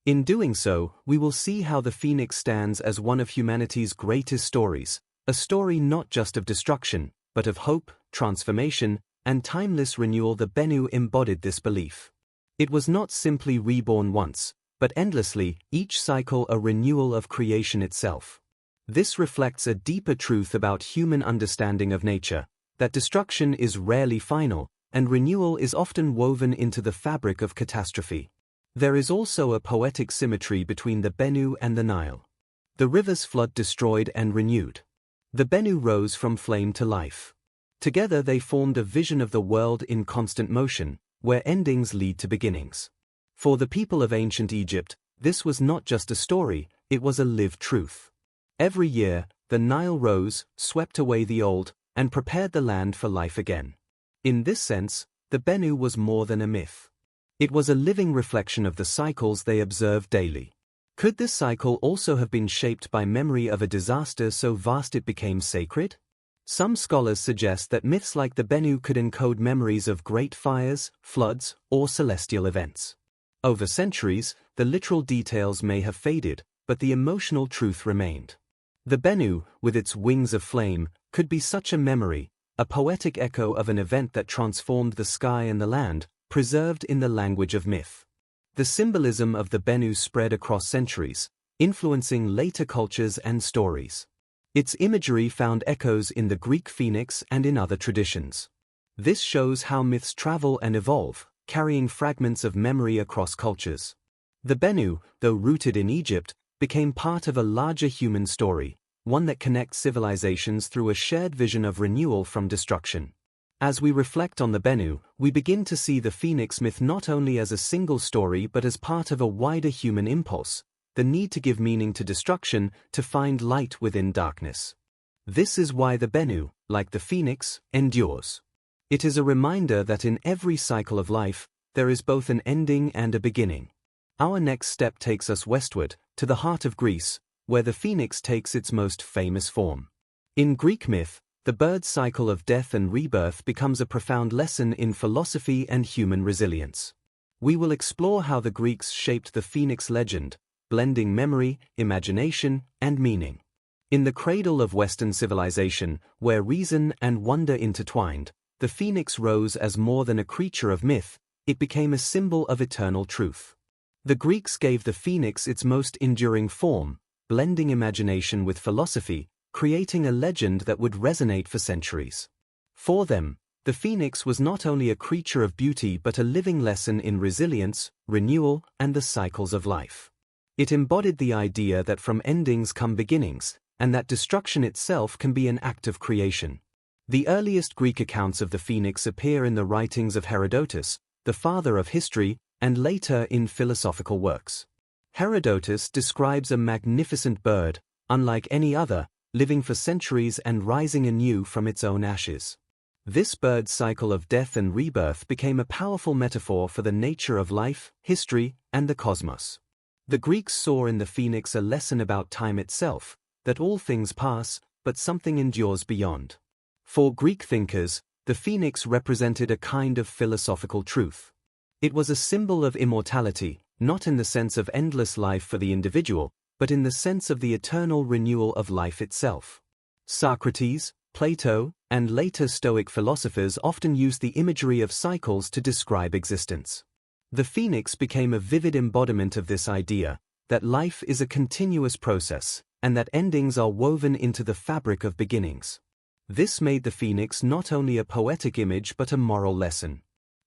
Speaker 1: In doing so, we will see how the phoenix stands as one of humanity's greatest stories, a story not just of destruction, but of hope, transformation, and timeless renewal. The Bennu embodied this belief. It was not simply reborn once, but endlessly, each cycle a renewal of creation itself. This reflects a deeper truth about human understanding of nature, that destruction is rarely final, and renewal is often woven into the fabric of catastrophe. There is also a poetic symmetry between the Bennu and the Nile. The river's flood destroyed and renewed. The Bennu rose from flame to life. Together they formed a vision of the world in constant motion, where endings lead to beginnings. For the people of ancient Egypt, this was not just a story, it was a lived truth. Every year, the Nile rose, swept away the old, and prepared the land for life again. In this sense, the Bennu was more than a myth. It was a living reflection of the cycles they observed daily. Could this cycle also have been shaped by memory of a disaster so vast it became sacred? Some scholars suggest that myths like the Bennu could encode memories of great fires, floods, or celestial events. Over centuries, the literal details may have faded, but the emotional truth remained. The Bennu, with its wings of flame, could be such a memory, a poetic echo of an event that transformed the sky and the land, preserved in the language of myth. The symbolism of the Bennu spread across centuries, influencing later cultures and stories. Its imagery found echoes in the Greek phoenix and in other traditions. This shows how myths travel and evolve, carrying fragments of memory across cultures. The Bennu, though rooted in Egypt, became part of a larger human story, one that connects civilizations through a shared vision of renewal from destruction. As we reflect on the Bennu, we begin to see the phoenix myth not only as a single story but as part of a wider human impulse, the need to give meaning to destruction, to find light within darkness. This is why the Bennu, like the phoenix, endures. It is a reminder that in every cycle of life, there is both an ending and a beginning. Our next step takes us westward, to the heart of Greece, where the phoenix takes its most famous form. In Greek myth, the bird's cycle of death and rebirth becomes a profound lesson in philosophy and human resilience. We will explore how the Greeks shaped the phoenix legend, blending memory, imagination, and meaning. In the cradle of Western civilization, where reason and wonder intertwined, the phoenix rose as more than a creature of myth, it became a symbol of eternal truth. The Greeks gave the phoenix its most enduring form, blending imagination with philosophy, creating a legend that would resonate for centuries. For them, the phoenix was not only a creature of beauty but a living lesson in resilience, renewal, and the cycles of life. It embodied the idea that from endings come beginnings, and that destruction itself can be an act of creation. The earliest Greek accounts of the phoenix appear in the writings of Herodotus, the father of history, and later in philosophical works. Herodotus describes a magnificent bird, unlike any other, living for centuries and rising anew from its own ashes. This bird's cycle of death and rebirth became a powerful metaphor for the nature of life, history, and the cosmos. The Greeks saw in the phoenix a lesson about time itself, that all things pass, but something endures beyond. For Greek thinkers, the phoenix represented a kind of philosophical truth. It was a symbol of immortality, not in the sense of endless life for the individual, but in the sense of the eternal renewal of life itself. Socrates, Plato, and later Stoic philosophers often used the imagery of cycles to describe existence. The phoenix became a vivid embodiment of this idea, that life is a continuous process, and that endings are woven into the fabric of beginnings. This made the phoenix not only a poetic image but a moral lesson.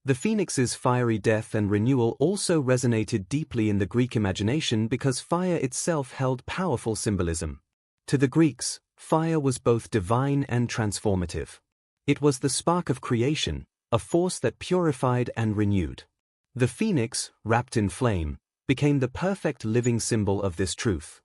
Speaker 1: The phoenix's fiery death and renewal also resonated deeply in the Greek imagination because fire itself held powerful symbolism. To the Greeks, fire was both divine and transformative. It was the spark of creation, a force that purified and renewed. The phoenix, wrapped in flame, became the perfect living symbol of this truth.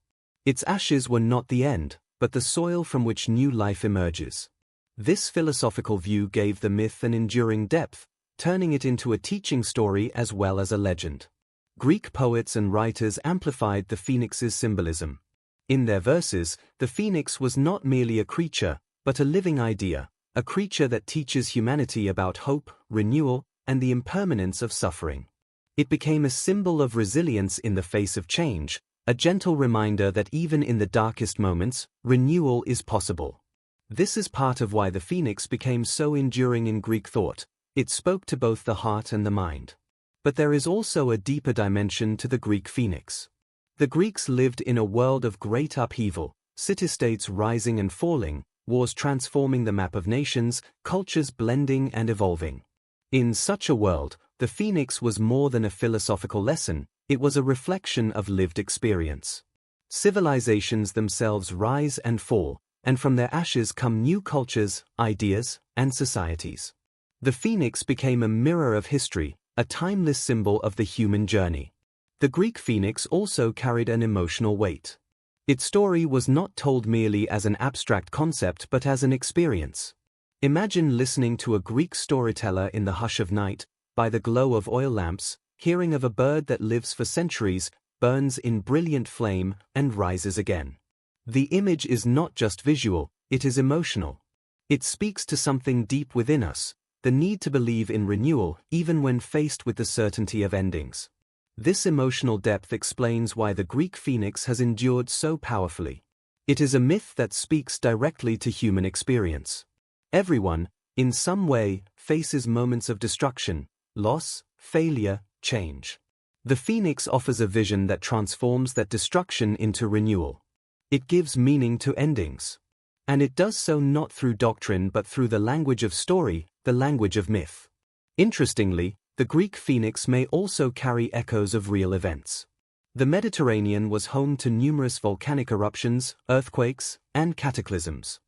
Speaker 1: Its ashes were not the end, but the soil from which new life emerges. This philosophical view gave the myth an enduring depth, turning it into a teaching story as well as a legend. Greek poets and writers amplified the phoenix's symbolism. In their verses, the phoenix was not merely a creature, but a living idea, a creature that teaches humanity about hope, renewal, and the impermanence of suffering. It became a symbol of resilience in the face of change, a gentle reminder that even in the darkest moments, renewal is possible. This is part of why the phoenix became so enduring in Greek thought. It spoke to both the heart and the mind. But there is also a deeper dimension to the Greek phoenix. The Greeks lived in a world of great upheaval, city-states rising and falling, wars transforming the map of nations, cultures blending and evolving. In such a world, the phoenix was more than a philosophical lesson, it was a reflection of lived experience. Civilizations themselves rise and fall, and from their ashes come new cultures, ideas, and societies. The phoenix became a mirror of history, a timeless symbol of the human journey. The Greek phoenix also carried an emotional weight. Its story was not told merely as an abstract concept but as an experience. Imagine listening to a Greek storyteller in the hush of night, by the glow of oil lamps, hearing of a bird that lives for centuries, burns in brilliant flame, and rises again. The image is not just visual, it is emotional. It speaks to something deep within us, the need to believe in renewal even when faced with the certainty of endings. This emotional depth explains why the Greek phoenix has endured so powerfully. It is a myth that speaks directly to human experience. Everyone, in some way, faces moments of destruction, loss, failure, change. The phoenix offers a vision that transforms that destruction into renewal. It gives meaning to endings. And it does so not through doctrine but through the language of story, the language of myth. Interestingly, the Greek phoenix may also carry echoes of real events. The Mediterranean was home to numerous volcanic eruptions, earthquakes, and cataclysms.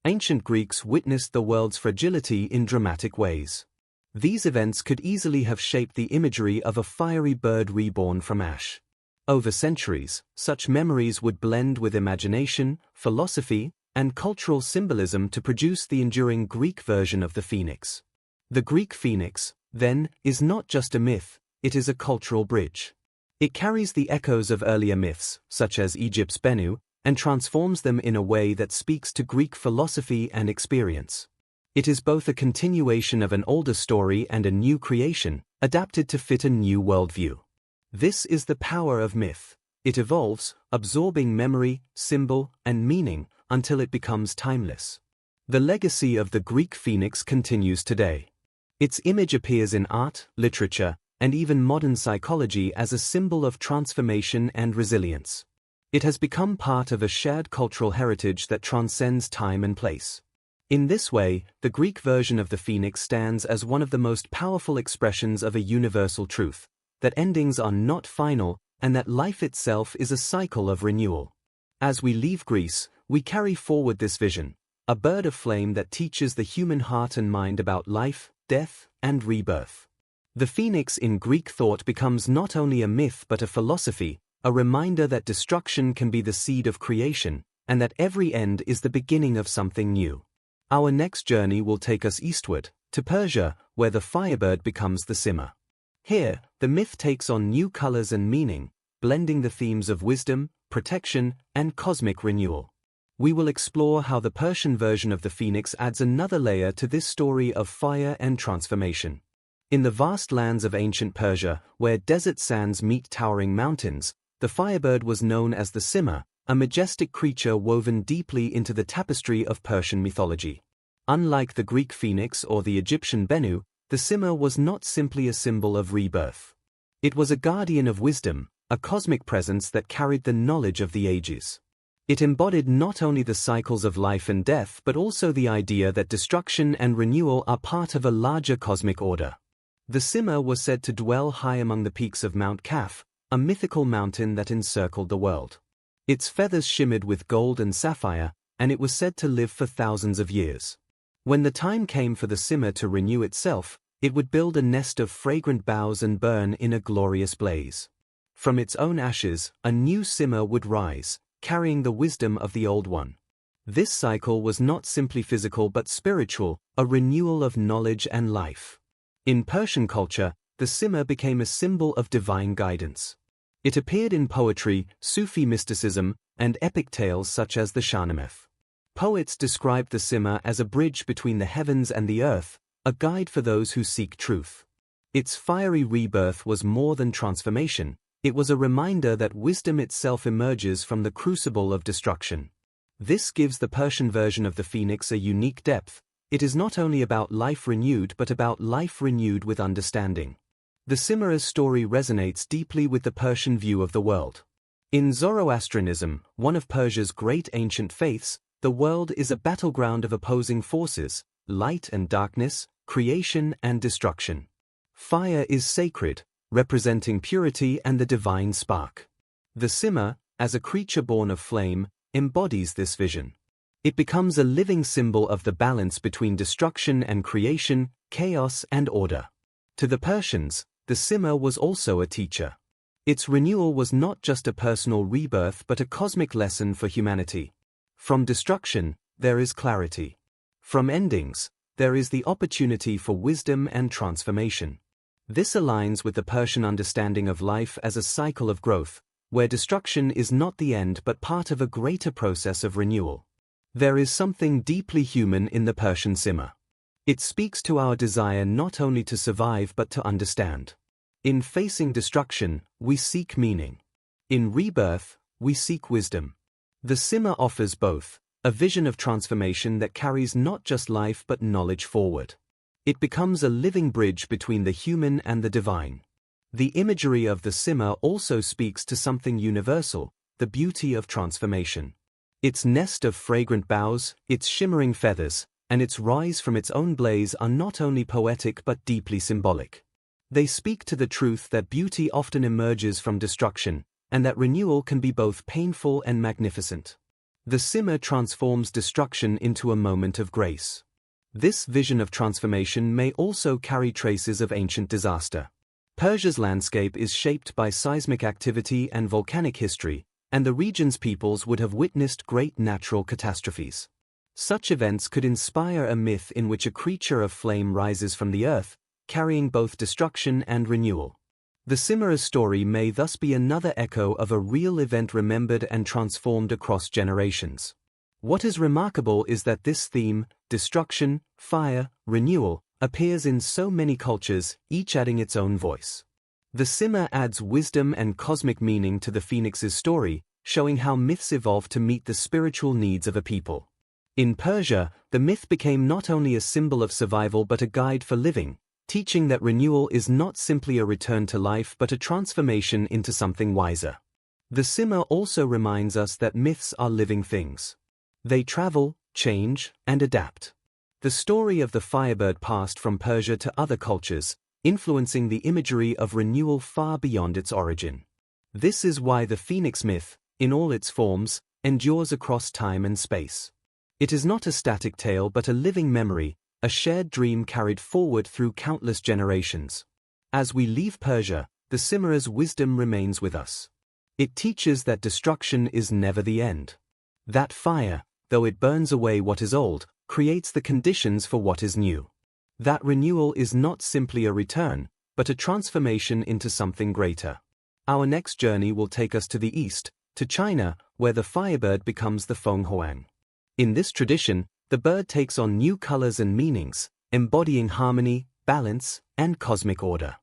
Speaker 1: Ancient Greeks witnessed the world's fragility in dramatic ways. These events could easily have shaped the imagery of a fiery bird reborn from ash. Over centuries, such memories would blend with imagination, philosophy, and cultural symbolism to produce the enduring Greek version of the phoenix. The Greek phoenix, then, is not just a myth, it is a cultural bridge. It carries the echoes of earlier myths, such as Egypt's Bennu, and transforms them in a way that speaks to Greek philosophy and experience. It is both a continuation of an older story and a new creation, adapted to fit a new worldview. This is the power of myth. It evolves, absorbing memory, symbol, and meaning, until it becomes timeless. The legacy of the Greek phoenix continues today. Its image appears in art, literature, and even modern psychology as a symbol of transformation and resilience. It has become part of a shared cultural heritage that transcends time and place. In this way, the Greek version of the phoenix stands as one of the most powerful expressions of a universal truth, that endings are not final, and that life itself is a cycle of renewal. As we leave Greece, we carry forward this vision, a bird of flame that teaches the human heart and mind about life, death, and rebirth. The phoenix in Greek thought becomes not only a myth but a philosophy, a reminder that destruction can be the seed of creation, and that every end is the beginning of something new. Our next journey will take us eastward, to Persia, where the firebird becomes the simmer. Here, the myth takes on new colors and meaning, blending the themes of wisdom, protection, and cosmic renewal. We will explore how the Persian version of the phoenix adds another layer to this story of fire and transformation. In the vast lands of ancient Persia, where desert sands meet towering mountains, the firebird was known as the simmer, a majestic creature woven deeply into the tapestry of Persian mythology. Unlike the Greek phoenix or the Egyptian Bennu, the simmer was not simply a symbol of rebirth. It was a guardian of wisdom, a cosmic presence that carried the knowledge of the ages. It embodied not only the cycles of life and death but also the idea that destruction and renewal are part of a larger cosmic order. The Simmer was said to dwell high among the peaks of Mount Kaf, a mythical mountain that encircled the world. Its feathers shimmered with gold and sapphire, and it was said to live for thousands of years. When the time came for the Simmer to renew itself, it would build a nest of fragrant boughs and burn in a glorious blaze. From its own ashes, a new Simmer would rise, carrying the wisdom of the old one. This cycle was not simply physical but spiritual, a renewal of knowledge and life. In Persian culture, the Simmer became a symbol of divine guidance. It appeared in poetry, Sufi mysticism, and epic tales such as the Shahnameh. Poets described the Simmer as a bridge between the heavens and the earth, a guide for those who seek truth. Its fiery rebirth was more than transformation. It was a reminder that wisdom itself emerges from the crucible of destruction. This gives the Persian version of the phoenix a unique depth. It is not only about life renewed but about life renewed with understanding. The Simmer's story resonates deeply with the Persian view of the world. In Zoroastrianism, one of Persia's great ancient faiths, the world is a battleground of opposing forces, light and darkness, creation and destruction. Fire is sacred, representing purity and the divine spark. The Simmer, as a creature born of flame, embodies this vision. It becomes a living symbol of the balance between destruction and creation, chaos and order. To the Persians, the Simmer was also a teacher. Its renewal was not just a personal rebirth but a cosmic lesson for humanity. From destruction, there is clarity. From endings, there is the opportunity for wisdom and transformation. This aligns with the Persian understanding of life as a cycle of growth, where destruction is not the end but part of a greater process of renewal. There is something deeply human in the Persian Simmer. It speaks to our desire not only to survive but to understand. In facing destruction, we seek meaning. In rebirth, we seek wisdom. The Simmer offers both, a vision of transformation that carries not just life but knowledge forward. It becomes a living bridge between the human and the divine. The imagery of the Simmer also speaks to something universal, the beauty of transformation. Its nest of fragrant boughs, its shimmering feathers, and its rise from its own blaze are not only poetic but deeply symbolic. They speak to the truth that beauty often emerges from destruction, and that renewal can be both painful and magnificent. The Simmer transforms destruction into a moment of grace. This vision of transformation may also carry traces of ancient disaster. Persia's landscape is shaped by seismic activity and volcanic history, and the region's peoples would have witnessed great natural catastrophes. Such events could inspire a myth in which a creature of flame rises from the earth, carrying both destruction and renewal. The Simmer's story may thus be another echo of a real event remembered and transformed across generations. What is remarkable is that this theme, destruction, fire, renewal, appears in so many cultures, each adding its own voice. The Simmer adds wisdom and cosmic meaning to the phoenix's story, showing how myths evolve to meet the spiritual needs of a people. In Persia, the myth became not only a symbol of survival but a guide for living, teaching that renewal is not simply a return to life but a transformation into something wiser. The Simmer also reminds us that myths are living things. They travel, change, and adapt. The story of the Firebird passed from Persia to other cultures, influencing the imagery of renewal far beyond its origin. This is why the Phoenix myth, in all its forms, endures across time and space. It is not a static tale but a living memory, a shared dream carried forward through countless generations. As we leave Persia, the Simmer's wisdom remains with us. It teaches that destruction is never the end. That fire, though it burns away what is old, creates the conditions for what is new. That renewal is not simply a return, but a transformation into something greater. Our next journey will take us to the east, to China, where the Firebird becomes the Fenghuang. In this tradition, the bird takes on new colors and meanings, embodying harmony, balance, and cosmic order.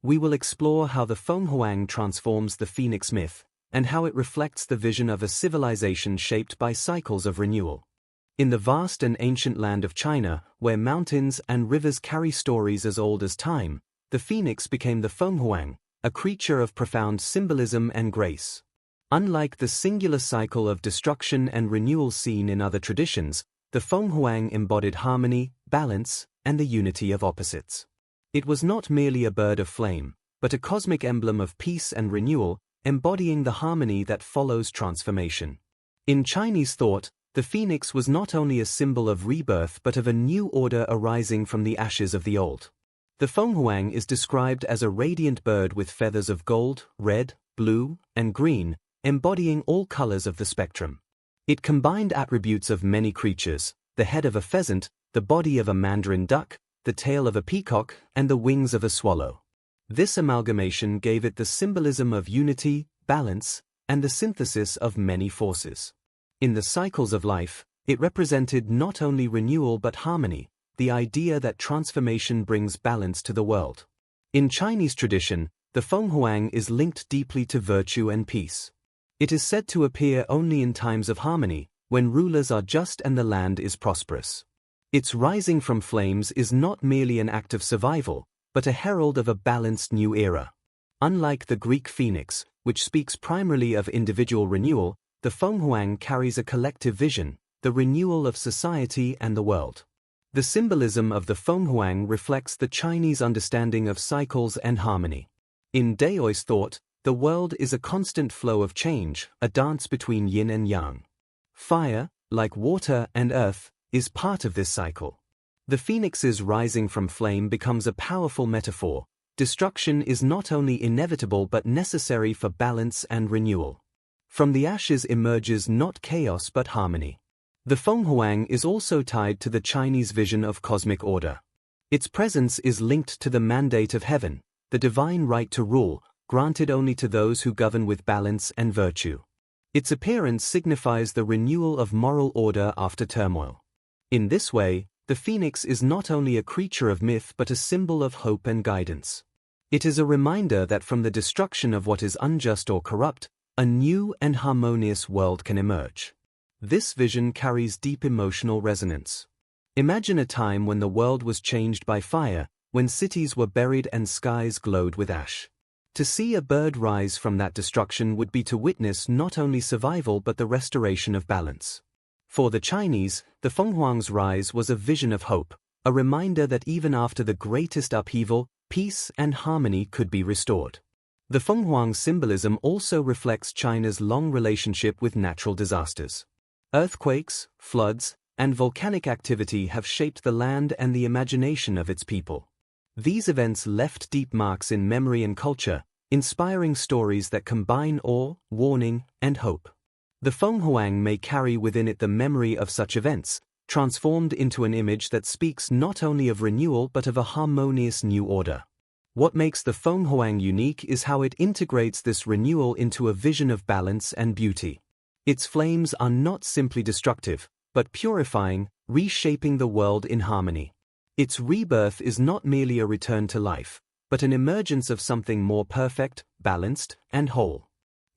Speaker 1: We will explore how the Fenghuang transforms the phoenix myth, and how it reflects the vision of a civilization shaped by cycles of renewal. In the vast and ancient land of China, where mountains and rivers carry stories as old as time, the phoenix became the Fenghuang, a creature of profound symbolism and grace. Unlike the singular cycle of destruction and renewal seen in other traditions, the Fenghuang embodied harmony, balance, and the unity of opposites. It was not merely a bird of flame, but a cosmic emblem of peace and renewal, embodying the harmony that follows transformation. In Chinese thought, the phoenix was not only a symbol of rebirth but of a new order arising from the ashes of the old. The Fenghuang is described as a radiant bird with feathers of gold, red, blue, and green, embodying all colors of the spectrum. It combined attributes of many creatures: the head of a pheasant, the body of a mandarin duck, the tail of a peacock, and the wings of a swallow. This amalgamation gave it the symbolism of unity, balance, and the synthesis of many forces. In the cycles of life, it represented not only renewal but harmony, the idea that transformation brings balance to the world. In Chinese tradition, the Fenghuang is linked deeply to virtue and peace. It is said to appear only in times of harmony, when rulers are just and the land is prosperous. Its rising from flames is not merely an act of survival, but a herald of a balanced new era. Unlike the Greek phoenix, which speaks primarily of individual renewal, the Fenghuang carries a collective vision, the renewal of society and the world. The symbolism of the Fenghuang reflects the Chinese understanding of cycles and harmony. In Daoist thought, the world is a constant flow of change, a dance between yin and yang. Fire, like water and earth, is part of this cycle. The phoenix's rising from flame becomes a powerful metaphor. Destruction is not only inevitable but necessary for balance and renewal. From the ashes emerges not chaos but harmony. The Fenghuang is also tied to the Chinese vision of cosmic order. Its presence is linked to the mandate of heaven, the divine right to rule, granted only to those who govern with balance and virtue. Its appearance signifies the renewal of moral order after turmoil. In this way, the phoenix is not only a creature of myth but a symbol of hope and guidance. It is a reminder that from the destruction of what is unjust or corrupt, a new and harmonious world can emerge. This vision carries deep emotional resonance. Imagine a time when the world was changed by fire, when cities were buried and skies glowed with ash. To see a bird rise from that destruction would be to witness not only survival but the restoration of balance. For the Chinese, the Fenghuang's rise was a vision of hope, a reminder that even after the greatest upheaval, peace and harmony could be restored. The Fenghuang symbolism also reflects China's long relationship with natural disasters. Earthquakes, floods, and volcanic activity have shaped the land and the imagination of its people. These events left deep marks in memory and culture, inspiring stories that combine awe, warning, and hope. The Fenghuang may carry within it the memory of such events, transformed into an image that speaks not only of renewal but of a harmonious new order. What makes the Fenghuang unique is how it integrates this renewal into a vision of balance and beauty. Its flames are not simply destructive, but purifying, reshaping the world in harmony. Its rebirth is not merely a return to life, but an emergence of something more perfect, balanced, and whole.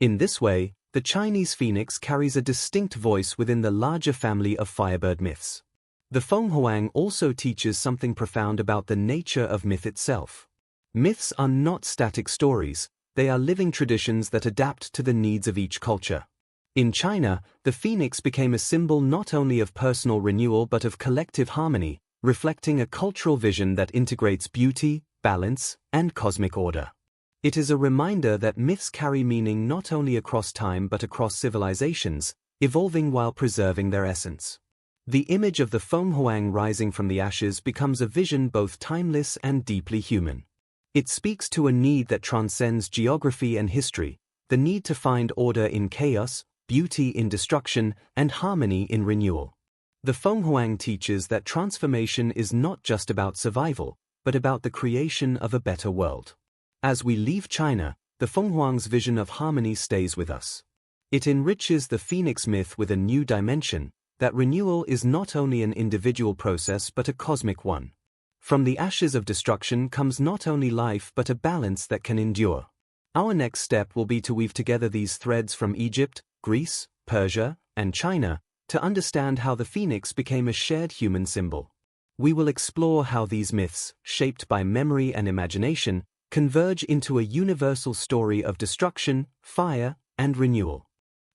Speaker 1: In this way, the Chinese phoenix carries a distinct voice within the larger family of firebird myths. The Fenghuang also teaches something profound about the nature of myth itself. Myths are not static stories, they are living traditions that adapt to the needs of each culture. In China, the phoenix became a symbol not only of personal renewal but of collective harmony, reflecting a cultural vision that integrates beauty, balance, and cosmic order. It is a reminder that myths carry meaning not only across time but across civilizations, evolving while preserving their essence. The image of the Fenghuang rising from the ashes becomes a vision both timeless and deeply human. It speaks to a need that transcends geography and history, the need to find order in chaos, beauty in destruction, and harmony in renewal. The Fenghuang teaches that transformation is not just about survival, but about the creation of a better world. As we leave China, the Fenghuang's vision of harmony stays with us. It enriches the phoenix myth with a new dimension, that renewal is not only an individual process but a cosmic one. From the ashes of destruction comes not only life but a balance that can endure. Our next step will be to weave together these threads from Egypt, Greece, Persia, and China, to understand how the phoenix became a shared human symbol. We will explore how these myths, shaped by memory and imagination, converge into a universal story of destruction, fire, and renewal.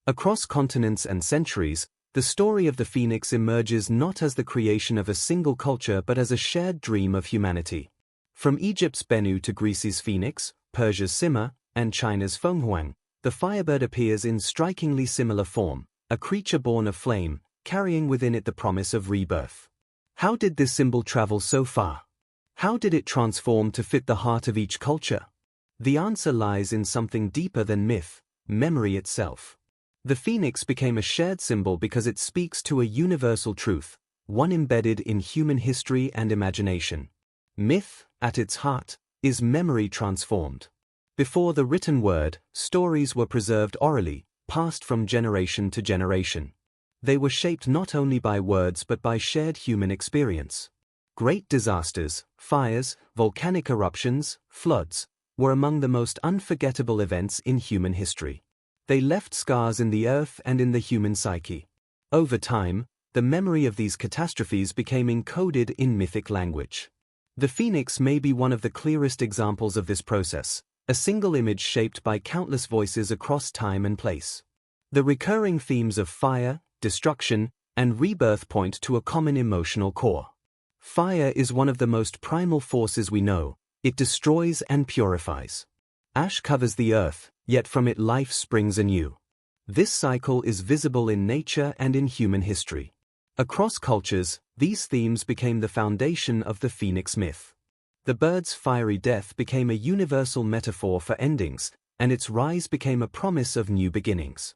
Speaker 1: Across continents and centuries, the story of the phoenix emerges not as the creation of a single culture but as a shared dream of humanity. From Egypt's Bennu to Greece's phoenix, Persia's Sima, and China's Fenghuang, the firebird appears in strikingly similar form, a creature born of flame, carrying within it the promise of rebirth. How did this symbol travel so far? How did it transform to fit the heart of each culture? The answer lies in something deeper than myth, memory itself. The phoenix became a shared symbol because it speaks to a universal truth, one embedded in human history and imagination. Myth, at its heart, is memory transformed. Before the written word, stories were preserved orally, passed from generation to generation. They were shaped not only by words but by shared human experience. Great disasters, fires, volcanic eruptions, floods, were among the most unforgettable events in human history. They left scars in the earth and in the human psyche. Over time, the memory of these catastrophes became encoded in mythic language. The phoenix may be one of the clearest examples of this process, a single image shaped by countless voices across time and place. The recurring themes of fire, destruction, and rebirth point to a common emotional core. Fire is one of the most primal forces we know. It destroys and purifies. Ash covers the earth, yet from it life springs anew. This cycle is visible in nature and in human history. Across cultures, these themes became the foundation of the phoenix myth. The bird's fiery death became a universal metaphor for endings, and its rise became a promise of new beginnings.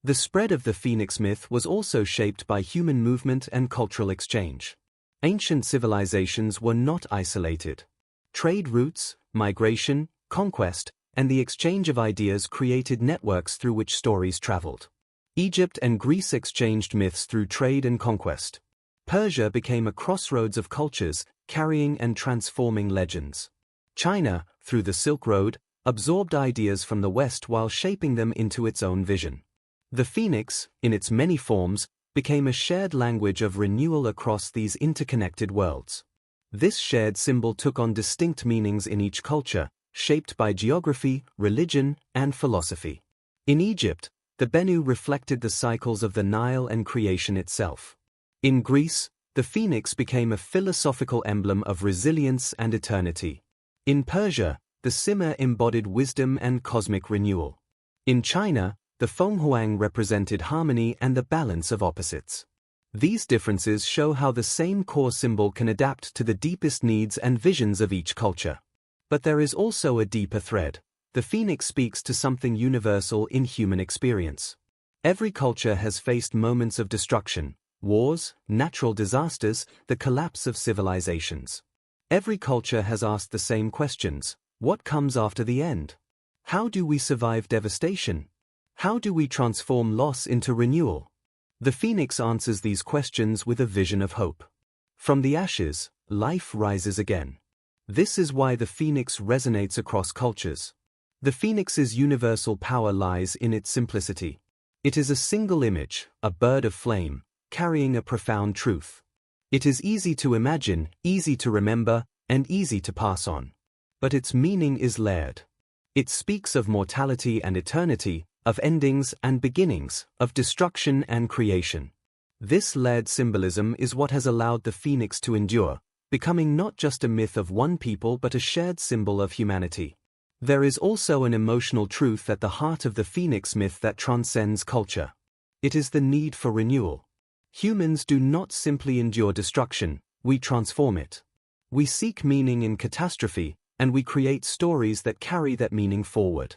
Speaker 1: The spread of the phoenix myth was also shaped by human movement and cultural exchange. Ancient civilizations were not isolated. Trade routes, migration, conquest, and the exchange of ideas created networks through which stories traveled. Egypt and Greece exchanged myths through trade and conquest. Persia became a crossroads of cultures, carrying and transforming legends. China, through the Silk Road, absorbed ideas from the West while shaping them into its own vision. The phoenix, in its many forms, became a shared language of renewal across these interconnected worlds. This shared symbol took on distinct meanings in each culture, shaped by geography, religion, and philosophy. In Egypt, the Bennu reflected the cycles of the Nile and creation itself. In Greece, the phoenix became a philosophical emblem of resilience and eternity. In Persia, the Sima embodied wisdom and cosmic renewal. In China, the Fenghuang represented harmony and the balance of opposites. These differences show how the same core symbol can adapt to the deepest needs and visions of each culture. But there is also a deeper thread. The phoenix speaks to something universal in human experience. Every culture has faced moments of destruction, wars, natural disasters, the collapse of civilizations. Every culture has asked the same questions. What comes after the end? How do we survive devastation? How do we transform loss into renewal? The phoenix answers these questions with a vision of hope. From the ashes, life rises again. This is why the phoenix resonates across cultures. The phoenix's universal power lies in its simplicity. It is a single image, a bird of flame, carrying a profound truth. It is easy to imagine, easy to remember, and easy to pass on. But its meaning is layered. It speaks of mortality and eternity, of endings and beginnings, of destruction and creation. This layered symbolism is what has allowed the phoenix to endure, becoming not just a myth of one people but a shared symbol of humanity. There is also an emotional truth at the heart of the phoenix myth that transcends culture. It is the need for renewal. Humans do not simply endure destruction, we transform it. We seek meaning in catastrophe, and we create stories that carry that meaning forward.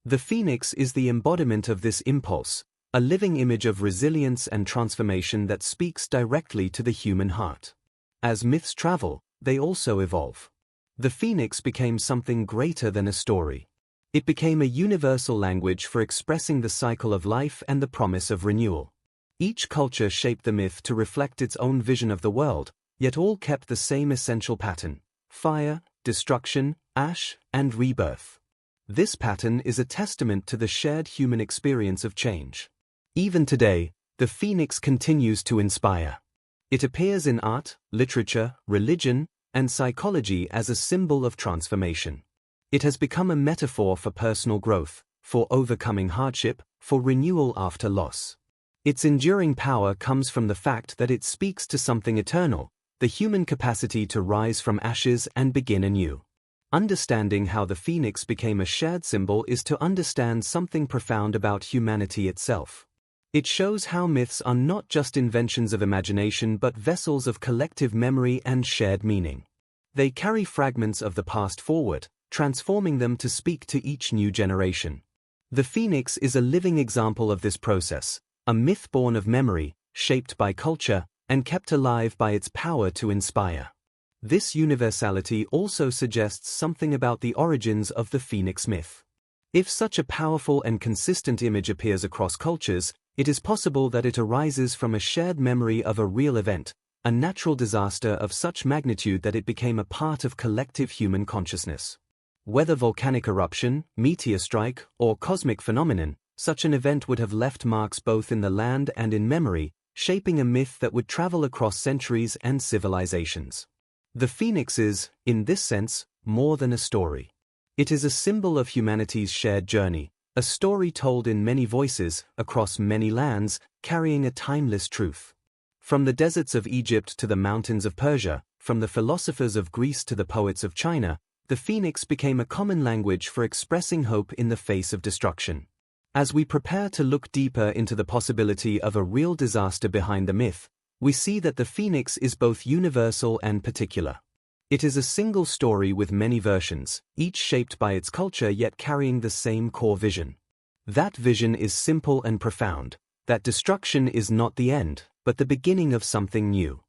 Speaker 1: The phoenix is the embodiment of this impulse, a living image of resilience and transformation that speaks directly to the human heart. As myths travel, they also evolve. The phoenix became something greater than a story. It became a universal language for expressing the cycle of life and the promise of renewal. Each culture shaped the myth to reflect its own vision of the world, yet all kept the same essential pattern: fire, destruction, ash, and rebirth. This pattern is a testament to the shared human experience of change. Even today, the phoenix continues to inspire. It appears in art, literature, religion, and psychology as a symbol of transformation. It has become a metaphor for personal growth, for overcoming hardship, for renewal after loss. Its enduring power comes from the fact that it speaks to something eternal, the human capacity to rise from ashes and begin anew. Understanding how the phoenix became a shared symbol is to understand something profound about humanity itself. It shows how myths are not just inventions of imagination but vessels of collective memory and shared meaning. They carry fragments of the past forward, transforming them to speak to each new generation. The phoenix is a living example of this process, a myth born of memory, shaped by culture, and kept alive by its power to inspire. This universality also suggests something about the origins of the phoenix myth. If such a powerful and consistent image appears across cultures, it is possible that it arises from a shared memory of a real event, a natural disaster of such magnitude that it became a part of collective human consciousness. Whether volcanic eruption, meteor strike, or cosmic phenomenon, such an event would have left marks both in the land and in memory, shaping a myth that would travel across centuries and civilizations. The phoenix is, in this sense, more than a story. It is a symbol of humanity's shared journey, a story told in many voices, across many lands, carrying a timeless truth. From the deserts of Egypt to the mountains of Persia, from the philosophers of Greece to the poets of China, the phoenix became a common language for expressing hope in the face of destruction. As we prepare to look deeper into the possibility of a real disaster behind the myth, we see that the phoenix is both universal and particular. It is a single story with many versions, each shaped by its culture yet carrying the same core vision. That vision is simple and profound, that destruction is not the end, but the beginning of something new.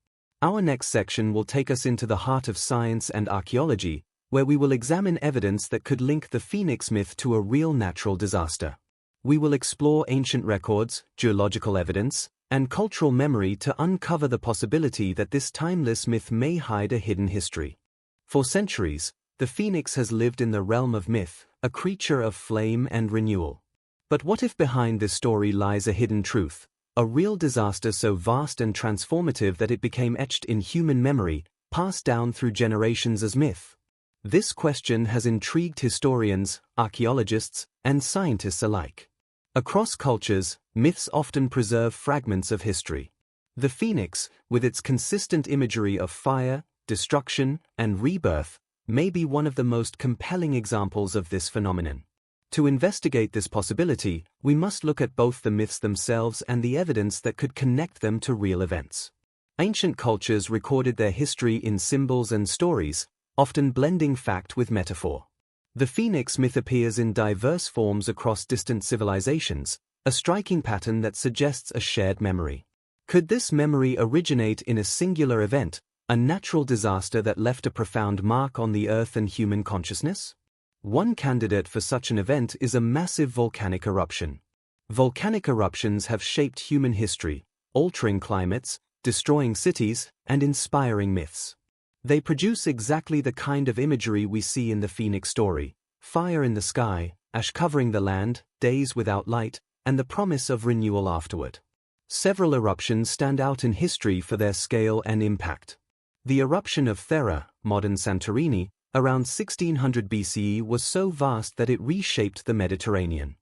Speaker 1: Our next section will take us into the heart of science and archaeology, where we will examine evidence that could link the phoenix myth to a real natural disaster. We will explore ancient records, geological evidence, and cultural memory to uncover the possibility that this timeless myth may hide a hidden history. For centuries, the phoenix has lived in the realm of myth, a creature of flame and renewal. But what if behind this story lies a hidden truth, a real disaster so vast and transformative that it became etched in human memory, passed down through generations as myth? This question has intrigued historians, archaeologists, and scientists alike. Across cultures, myths often preserve fragments of history. The phoenix, with its consistent imagery of fire, destruction, and rebirth, may be one of the most compelling examples of this phenomenon. To investigate this possibility, we must look at both the myths themselves and the evidence that could connect them to real events. Ancient cultures recorded their history in symbols and stories, often blending fact with metaphor. The phoenix myth appears in diverse forms across distant civilizations, a striking pattern that suggests a shared memory. Could this memory originate in a singular event, a natural disaster that left a profound mark on the earth and human consciousness? One candidate for such an event is a massive volcanic eruption. Volcanic eruptions have shaped human history, altering climates, destroying cities, and inspiring myths. They produce exactly the kind of imagery we see in the phoenix story: fire in the sky, ash covering the land, days without light, and the promise of renewal afterward. Several eruptions stand out in history for their scale and impact. The eruption of Thera, modern Santorini, around 1600 BCE was so vast that it reshaped the Mediterranean.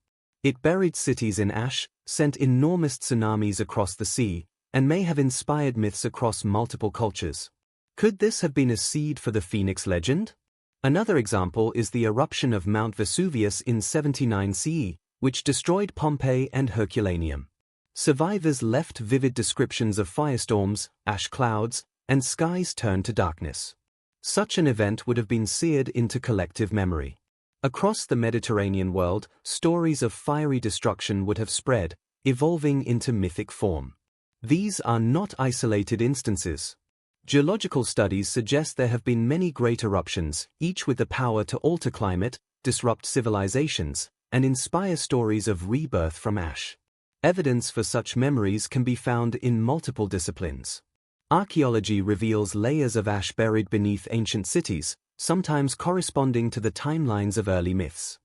Speaker 1: It buried cities in ash, sent enormous tsunamis across the sea, and may have inspired myths across multiple cultures. Could this have been a seed for the phoenix legend? Another example is the eruption of Mount Vesuvius in 79 CE, which destroyed Pompeii and Herculaneum. Survivors left vivid descriptions of firestorms, ash clouds, and skies turned to darkness. Such an event would have been seared into collective memory. Across the Mediterranean world, stories of fiery destruction would have spread, evolving into mythic form. These are not isolated instances. Geological studies suggest there have been many great eruptions, each with the power to alter climate, disrupt civilizations, and inspire stories of rebirth from ash. Evidence for such memories can be found in multiple disciplines. Archaeology reveals layers of ash buried beneath ancient cities, sometimes corresponding to the timelines of early myths.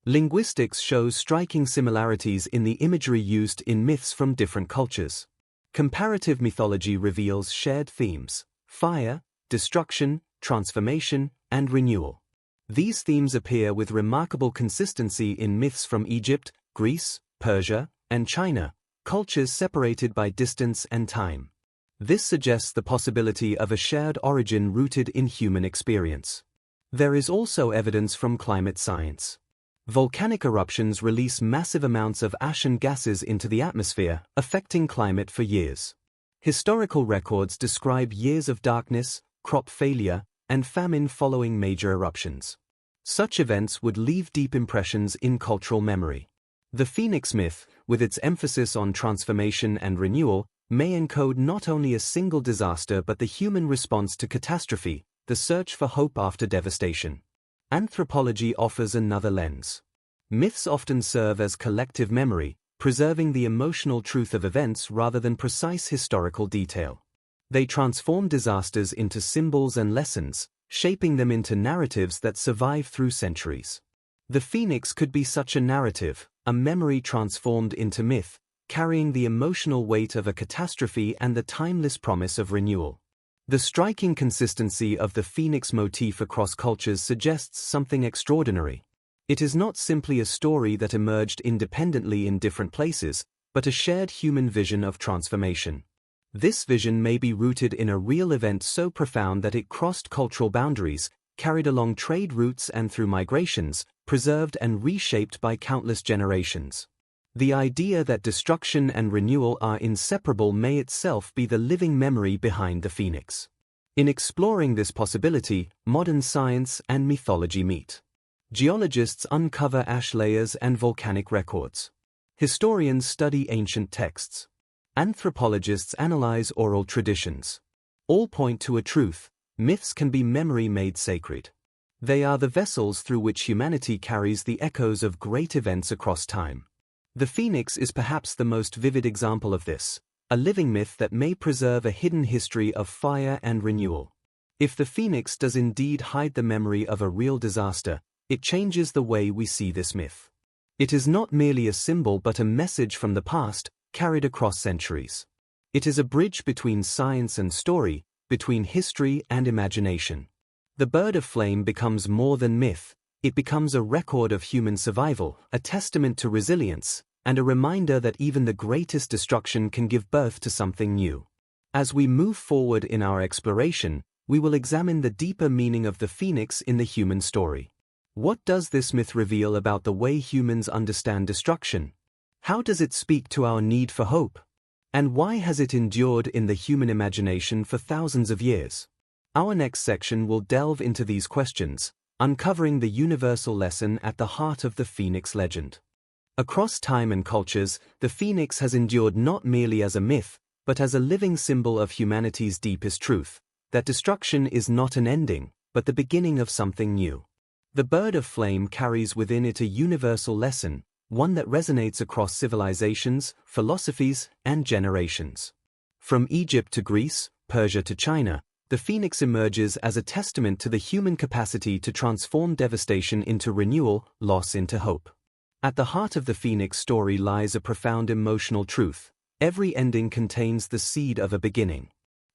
Speaker 1: Linguistics shows striking similarities in the imagery used in myths from different cultures. Comparative mythology reveals shared themes: fire, destruction, transformation, and renewal. These themes appear with remarkable consistency in myths from Egypt, Greece, Persia, and China, cultures separated by distance and time. This suggests the possibility of a shared origin rooted in human experience. There is also evidence from climate science. Volcanic eruptions release massive amounts of ash and gases into the atmosphere, affecting climate for years. Historical records describe years of darkness, crop failure, and famine following major eruptions. Such events would leave deep impressions in cultural memory. The Phoenix myth, with its emphasis on transformation and renewal, may encode not only a single disaster but the human response to catastrophe, the search for hope after devastation. Anthropology offers another lens. Myths often serve as collective memory, preserving the emotional truth of events rather than precise historical detail. They transform disasters into symbols and lessons, shaping them into narratives that survive through centuries. The Phoenix could be such a narrative, a memory transformed into myth, carrying the emotional weight of a catastrophe and the timeless promise of renewal. The striking consistency of the Phoenix motif across cultures suggests something extraordinary. It is not simply a story that emerged independently in different places, but a shared human vision of transformation. This vision may be rooted in a real event so profound that it crossed cultural boundaries, carried along trade routes and through migrations, preserved and reshaped by countless generations. The idea that destruction and renewal are inseparable may itself be the living memory behind the Phoenix. In exploring this possibility, modern science and mythology meet. Geologists uncover ash layers and volcanic records. Historians study ancient texts. Anthropologists analyze oral traditions. All point to a truth: myths can be memory made sacred. They are the vessels through which humanity carries the echoes of great events across time. The Phoenix is perhaps the most vivid example of this, a living myth that may preserve a hidden history of fire and renewal. If the Phoenix does indeed hide the memory of a real disaster, it changes the way we see this myth. It is not merely a symbol but a message from the past, carried across centuries. It is a bridge between science and story, between history and imagination. The bird of flame becomes more than myth. It becomes a record of human survival, a testament to resilience, and a reminder that even the greatest destruction can give birth to something new. As we move forward in our exploration, we will examine the deeper meaning of the Phoenix in the human story. What does this myth reveal about the way humans understand destruction? How does it speak to our need for hope? And why has it endured in the human imagination for thousands of years? Our next section will delve into these questions, uncovering the universal lesson at the heart of the Phoenix legend. Across time and cultures, the Phoenix has endured not merely as a myth, but as a living symbol of humanity's deepest truth, that destruction is not an ending, but the beginning of something new. The bird of flame carries within it a universal lesson, one that resonates across civilizations, philosophies, and generations. From Egypt to Greece, Persia to China, the Phoenix emerges as a testament to the human capacity to transform devastation into renewal, loss into hope. At the heart of the Phoenix story lies a profound emotional truth: every ending contains the seed of a beginning.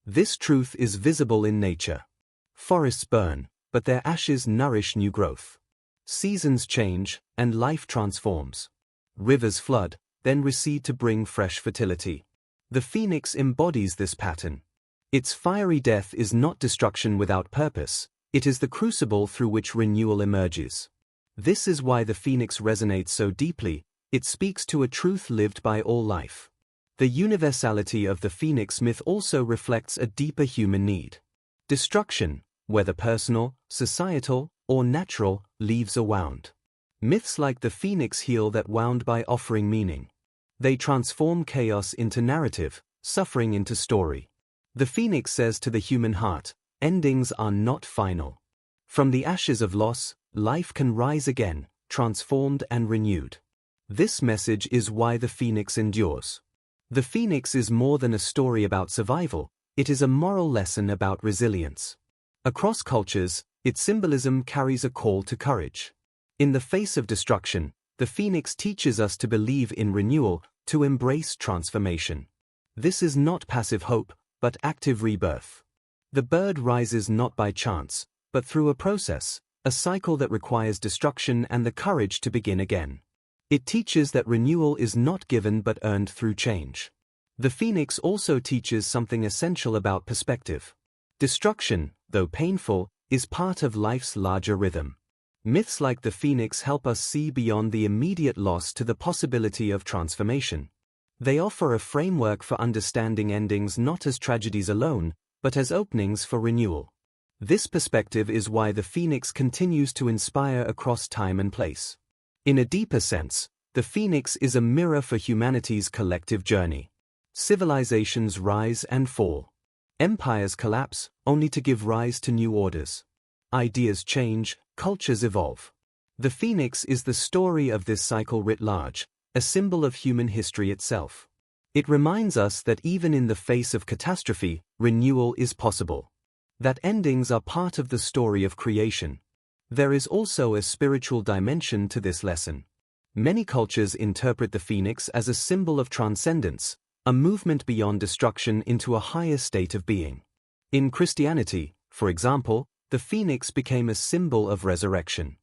Speaker 1: This truth is visible in nature. Forests burn, but their ashes nourish new growth. Seasons change, and life transforms. Rivers flood, then recede to bring fresh fertility. The Phoenix embodies this pattern. Its fiery death is not destruction without purpose, it is the crucible through which renewal emerges. This is why the Phoenix resonates so deeply. It speaks to a truth lived by all life. The universality of the Phoenix myth also reflects a deeper human need. Destruction, whether personal, societal, or natural, leaves a wound. Myths like the Phoenix heal that wound by offering meaning. They transform chaos into narrative, suffering into story. The Phoenix says to the human heart, endings are not final. From the ashes of loss, life can rise again, transformed and renewed. This message is why the Phoenix endures. The Phoenix is more than a story about survival, it is a moral lesson about resilience. Across cultures, its symbolism carries a call to courage. In the face of destruction, the Phoenix teaches us to believe in renewal, to embrace transformation. This is not passive hope, but active rebirth. The bird rises not by chance, but through a process, a cycle that requires destruction and the courage to begin again. It teaches that renewal is not given but earned through change. The phoenix also teaches something essential about perspective. Destruction, though painful, is part of life's larger rhythm. Myths like the phoenix help us see beyond the immediate loss to the possibility of transformation. They offer a framework for understanding endings not as tragedies alone, but as openings for renewal. This perspective is why the phoenix continues to inspire across time and place. In a deeper sense, the phoenix is a mirror for humanity's collective journey. Civilizations rise and fall. Empires collapse, only to give rise to new orders. Ideas change, cultures evolve. The phoenix is the story of this cycle writ large, a symbol of human history itself. It reminds us that even in the face of catastrophe, renewal is possible. That endings are part of the story of creation. There is also a spiritual dimension to this lesson. Many cultures interpret the phoenix as a symbol of transcendence, a movement beyond destruction into a higher state of being. In Christianity, for example, the phoenix became a symbol of resurrection.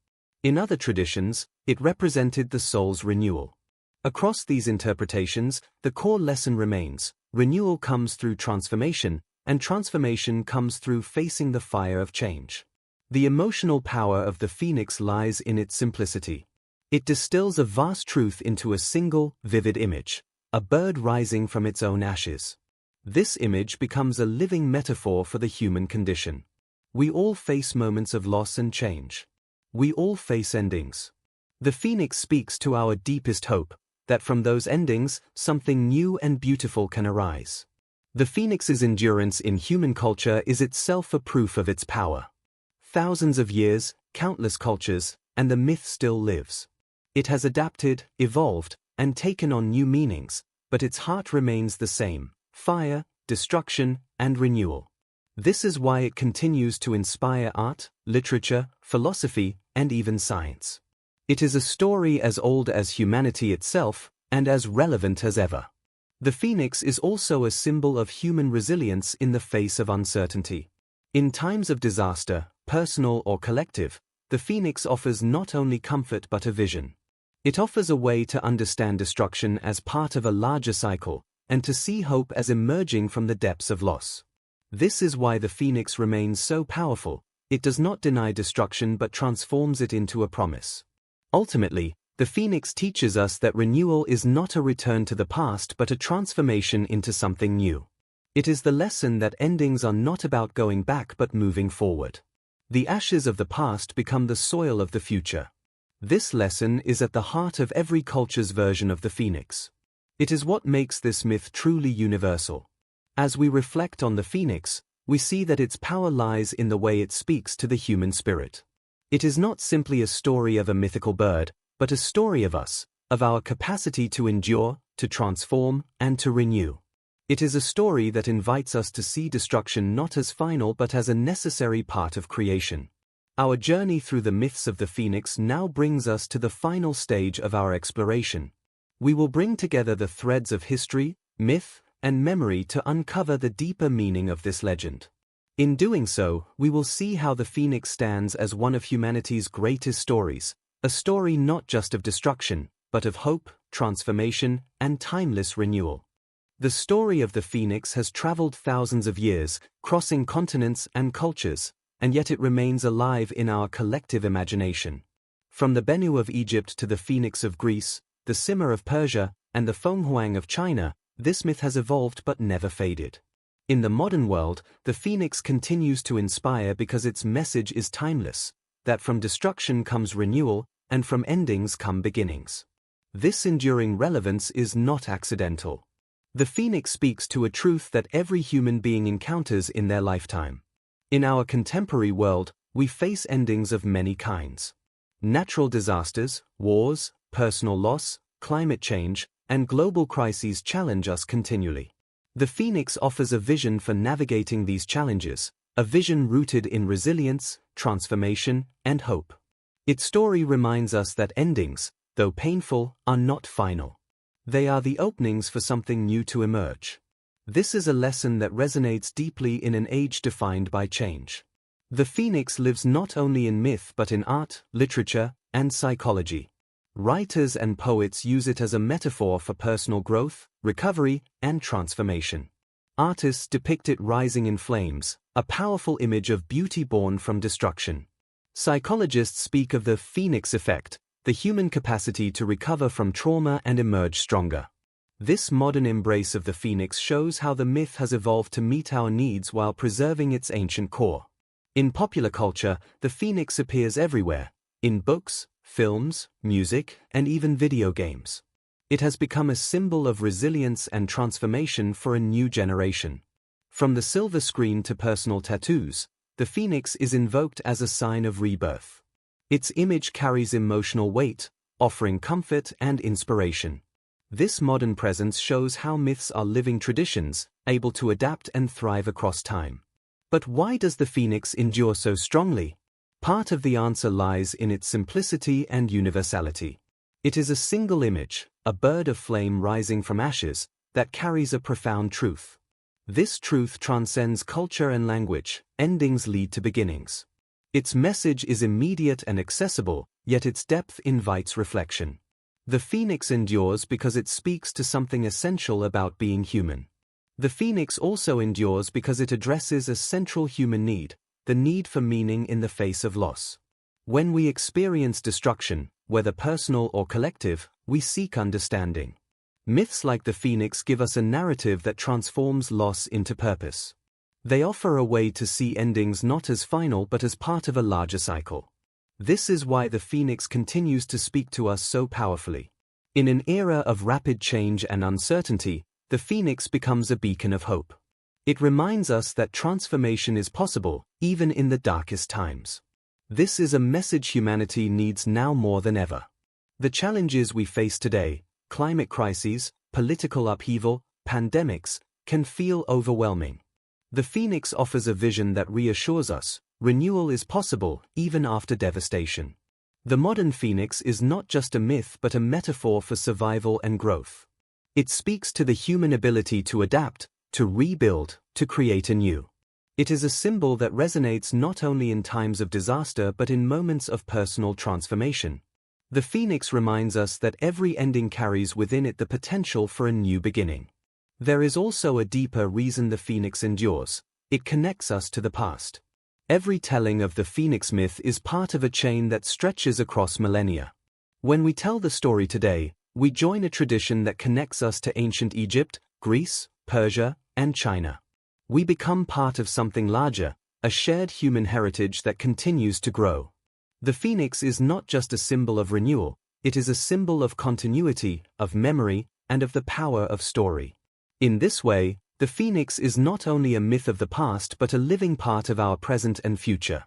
Speaker 1: In other traditions, it represented the soul's renewal. Across these interpretations, the core lesson remains: renewal comes through transformation, and transformation comes through facing the fire of change. The emotional power of the phoenix lies in its simplicity. It distills a vast truth into a single, vivid image, a bird rising from its own ashes. This image becomes a living metaphor for the human condition. We all face moments of loss and change. We all face endings. The phoenix speaks to our deepest hope, that from those endings, something new and beautiful can arise. The phoenix's endurance in human culture is itself a proof of its power. Thousands of years, countless cultures, and the myth still lives. It has adapted, evolved, and taken on new meanings, but its heart remains the same: fire, destruction, and renewal. This is why it continues to inspire art, literature, philosophy, and even science. It is a story as old as humanity itself, and as relevant as ever. The phoenix is also a symbol of human resilience in the face of uncertainty. In times of disaster, personal or collective, the phoenix offers not only comfort but a vision. It offers a way to understand destruction as part of a larger cycle, and to see hope as emerging from the depths of loss. This is why the phoenix remains so powerful. It does not deny destruction but transforms it into a promise. Ultimately, the phoenix teaches us that renewal is not a return to the past but a transformation into something new. It is the lesson that endings are not about going back but moving forward. The ashes of the past become the soil of the future. This lesson is at the heart of every culture's version of the phoenix. It is what makes this myth truly universal. As we reflect on the phoenix, we see that its power lies in the way it speaks to the human spirit. It is not simply a story of a mythical bird, but a story of us, of our capacity to endure, to transform, and to renew. It is a story that invites us to see destruction not as final but as a necessary part of creation. Our journey through the myths of the phoenix now brings us to the final stage of our exploration. We will bring together the threads of history, myth, and memory to uncover the deeper meaning of this legend. In doing so, we will see how the phoenix stands as one of humanity's greatest stories, a story not just of destruction, but of hope, transformation, and timeless renewal. The story of the phoenix has traveled thousands of years, crossing continents and cultures, and yet it remains alive in our collective imagination. From the Bennu of Egypt to the phoenix of Greece, the Simmer of Persia, and the Fenghuang of China, this myth has evolved but never faded. In the modern world, the phoenix continues to inspire because its message is timeless, that from destruction comes renewal, and from endings come beginnings. This enduring relevance is not accidental. The phoenix speaks to a truth that every human being encounters in their lifetime. In our contemporary world, we face endings of many kinds. Natural disasters, wars, personal loss, climate change, and global crises challenge us continually. The phoenix offers a vision for navigating these challenges, a vision rooted in resilience, transformation, and hope. Its story reminds us that endings, though painful, are not final. They are the openings for something new to emerge. This is a lesson that resonates deeply in an age defined by change. The phoenix lives not only in myth but in art, literature, and psychology. Writers and poets use it as a metaphor for personal growth, recovery, and transformation. Artists depict it rising in flames, a powerful image of beauty born from destruction. Psychologists speak of the phoenix effect, the human capacity to recover from trauma and emerge stronger. This modern embrace of the phoenix shows how the myth has evolved to meet our needs while preserving its ancient core. In popular culture, the phoenix appears everywhere, in books, films, music, and even video games. It has become a symbol of resilience and transformation for a new generation. From the silver screen to personal tattoos, the phoenix is invoked as a sign of rebirth. Its image carries emotional weight, offering comfort and inspiration. This modern presence shows how myths are living traditions, able to adapt and thrive across time. But why does the phoenix endure so strongly? Part of the answer lies in its simplicity and universality. It is a single image, a bird of flame rising from ashes, that carries a profound truth. This truth transcends culture and language. Endings lead to beginnings. Its message is immediate and accessible, yet its depth invites reflection. The phoenix endures because it speaks to something essential about being human. The phoenix also endures because it addresses a central human need, the need for meaning in the face of loss. When we experience destruction, whether personal or collective, we seek understanding. Myths like the phoenix give us a narrative that transforms loss into purpose. They offer a way to see endings not as final but as part of a larger cycle. This is why the phoenix continues to speak to us so powerfully. In an era of rapid change and uncertainty, the phoenix becomes a beacon of hope. It reminds us that transformation is possible, even in the darkest times. This is a message humanity needs now more than ever. The challenges we face today, climate crises, political upheaval, pandemics, can feel overwhelming. The phoenix offers a vision that reassures us, renewal is possible, even after devastation. The modern phoenix is not just a myth but a metaphor for survival and growth. It speaks to the human ability to adapt, to rebuild, to create anew. It is a symbol that resonates not only in times of disaster but in moments of personal transformation. The phoenix reminds us that every ending carries within it the potential for a new beginning. There is also a deeper reason the phoenix endures. It connects us to the past. Every telling of the phoenix myth is part of a chain that stretches across millennia. When we tell the story today, we join a tradition that connects us to ancient Egypt, Greece, Persia, and China. We become part of something larger, a shared human heritage that continues to grow. The phoenix is not just a symbol of renewal, it is a symbol of continuity, of memory, and of the power of story. In this way, the phoenix is not only a myth of the past but a living part of our present and future.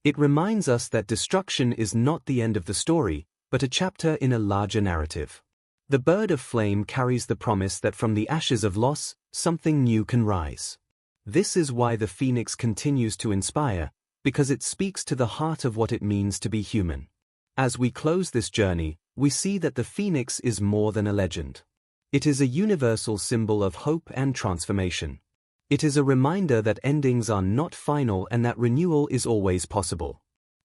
Speaker 1: It reminds us that destruction is not the end of the story, but a chapter in a larger narrative. The bird of flame carries the promise that from the ashes of loss, something new can rise. This is why the phoenix continues to inspire, because it speaks to the heart of what it means to be human. As we close this journey, we see that the phoenix is more than a legend. It is a universal symbol of hope and transformation. It is a reminder that endings are not final and that renewal is always possible.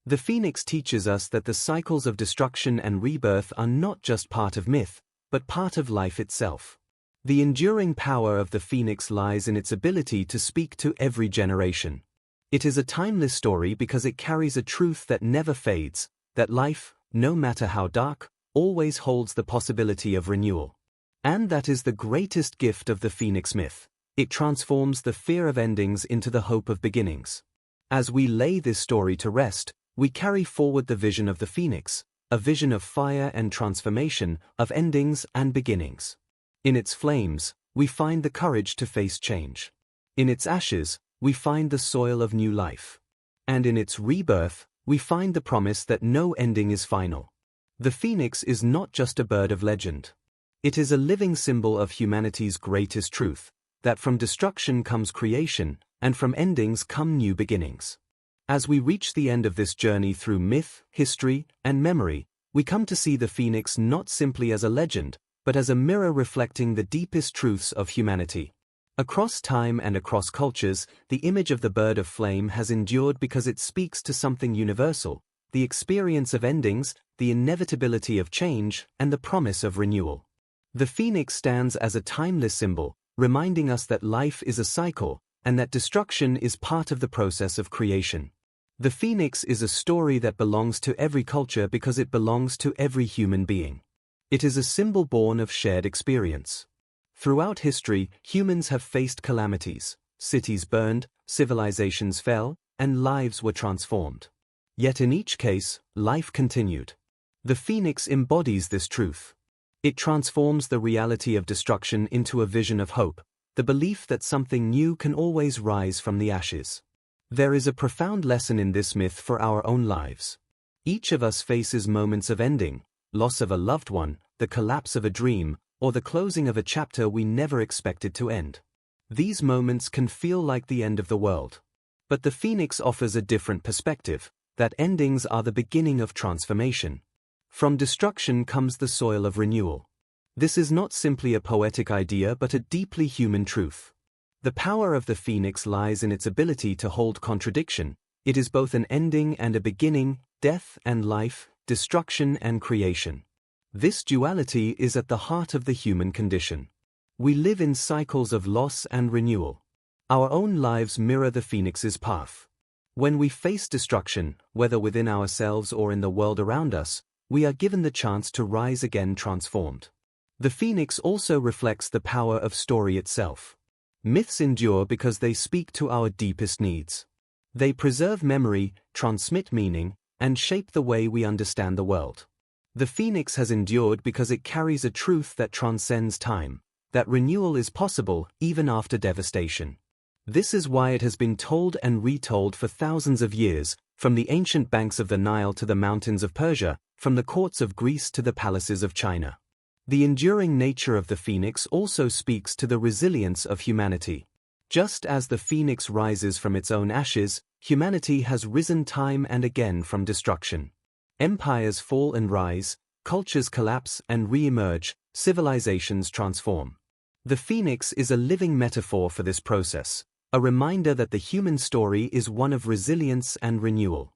Speaker 1: The phoenix teaches us that the cycles of destruction and rebirth are not just part of myth, but part of life itself. The enduring power of the phoenix lies in its ability to speak to every generation. It is a timeless story because it carries a truth that never fades, that life, no matter how dark, always holds the possibility of renewal. And that is the greatest gift of the phoenix myth. It transforms the fear of endings into the hope of beginnings. As we lay this story to rest, we carry forward the vision of the phoenix, a vision of fire and transformation, of endings and beginnings. In its flames, we find the courage to face change. In its ashes, we find the soil of new life. And in its rebirth, we find the promise that no ending is final. The phoenix is not just a bird of legend. It is a living symbol of humanity's greatest truth, that from destruction comes creation, and from endings come new beginnings. As we reach the end of this journey through myth, history, and memory, we come to see the phoenix not simply as a legend, but as a mirror reflecting the deepest truths of humanity. Across time and across cultures, the image of the bird of flame has endured because it speaks to something universal: the experience of endings, the inevitability of change, and the promise of renewal. The phoenix stands as a timeless symbol, reminding us that life is a cycle, and that destruction is part of the process of creation. The phoenix is a story that belongs to every culture because it belongs to every human being. It is a symbol born of shared experience. Throughout history, humans have faced calamities. Cities burned, civilizations fell, and lives were transformed. Yet in each case, life continued. The phoenix embodies this truth. It transforms the reality of destruction into a vision of hope, the belief that something new can always rise from the ashes. There is a profound lesson in this myth for our own lives. Each of us faces moments of ending: loss of a loved one, the collapse of a dream, or the closing of a chapter we never expected to end. These moments can feel like the end of the world. But the phoenix offers a different perspective, that endings are the beginning of transformation. From destruction comes the soil of renewal. This is not simply a poetic idea but a deeply human truth. The power of the phoenix lies in its ability to hold contradiction. It is both an ending and a beginning, death and life, destruction and creation. This duality is at the heart of the human condition. We live in cycles of loss and renewal. Our own lives mirror the phoenix's path. When we face destruction, whether within ourselves or in the world around us, we are given the chance to rise again transformed. The phoenix also reflects the power of story itself. Myths endure because they speak to our deepest needs. They preserve memory, transmit meaning, and shape the way we understand the world. The phoenix has endured because it carries a truth that transcends time, that renewal is possible even after devastation. This is why it has been told and retold for thousands of years, from the ancient banks of the Nile to the mountains of Persia, from the courts of Greece to the palaces of China. The enduring nature of the phoenix also speaks to the resilience of humanity. Just as the phoenix rises from its own ashes, humanity has risen time and again from destruction. Empires fall and rise, cultures collapse and re-emerge, civilizations transform. The phoenix is a living metaphor for this process, a reminder that the human story is one of resilience and renewal.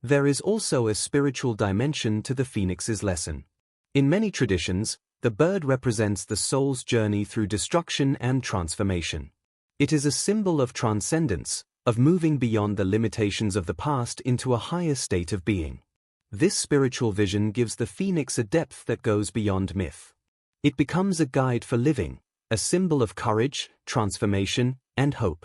Speaker 1: There is also a spiritual dimension to the phoenix's lesson. In many traditions, the bird represents the soul's journey through destruction and transformation. It is a symbol of transcendence, of moving beyond the limitations of the past into a higher state of being. This spiritual vision gives the phoenix a depth that goes beyond myth. It becomes a guide for living, a symbol of courage, transformation, and hope.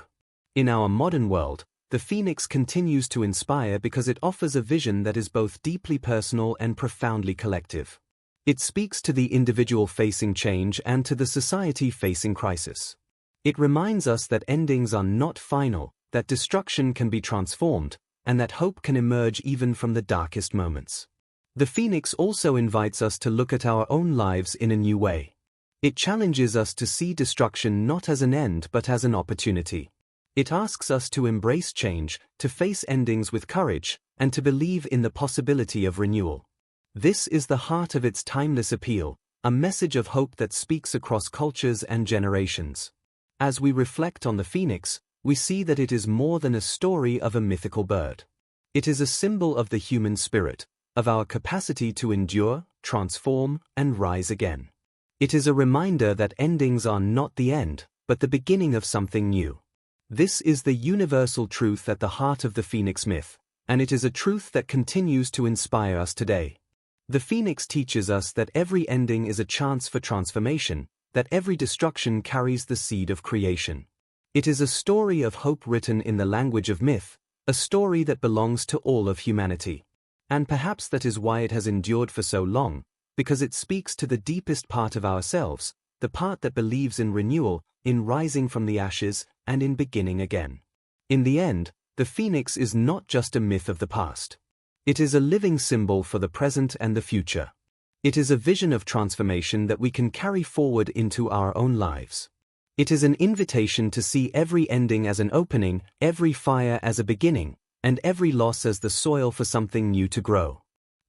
Speaker 1: In our modern world, the phoenix continues to inspire because it offers a vision that is both deeply personal and profoundly collective. It speaks to the individual facing change and to the society facing crisis. It reminds us that endings are not final, that destruction can be transformed, and that hope can emerge even from the darkest moments. The phoenix also invites us to look at our own lives in a new way. It challenges us to see destruction not as an end but as an opportunity. It asks us to embrace change, to face endings with courage, and to believe in the possibility of renewal. This is the heart of its timeless appeal, a message of hope that speaks across cultures and generations. As we reflect on the phoenix, we see that it is more than a story of a mythical bird. It is a symbol of the human spirit, of our capacity to endure, transform, and rise again. It is a reminder that endings are not the end, but the beginning of something new. This is the universal truth at the heart of the phoenix myth, and it is a truth that continues to inspire us today. The phoenix teaches us that every ending is a chance for transformation, that every destruction carries the seed of creation. It is a story of hope written in the language of myth, a story that belongs to all of humanity. And perhaps that is why it has endured for so long, because it speaks to the deepest part of ourselves, the part that believes in renewal, in rising from the ashes, and in beginning again. In the end, the phoenix is not just a myth of the past. It is a living symbol for the present and the future. It is a vision of transformation that we can carry forward into our own lives. It is an invitation to see every ending as an opening, every fire as a beginning, and every loss as the soil for something new to grow.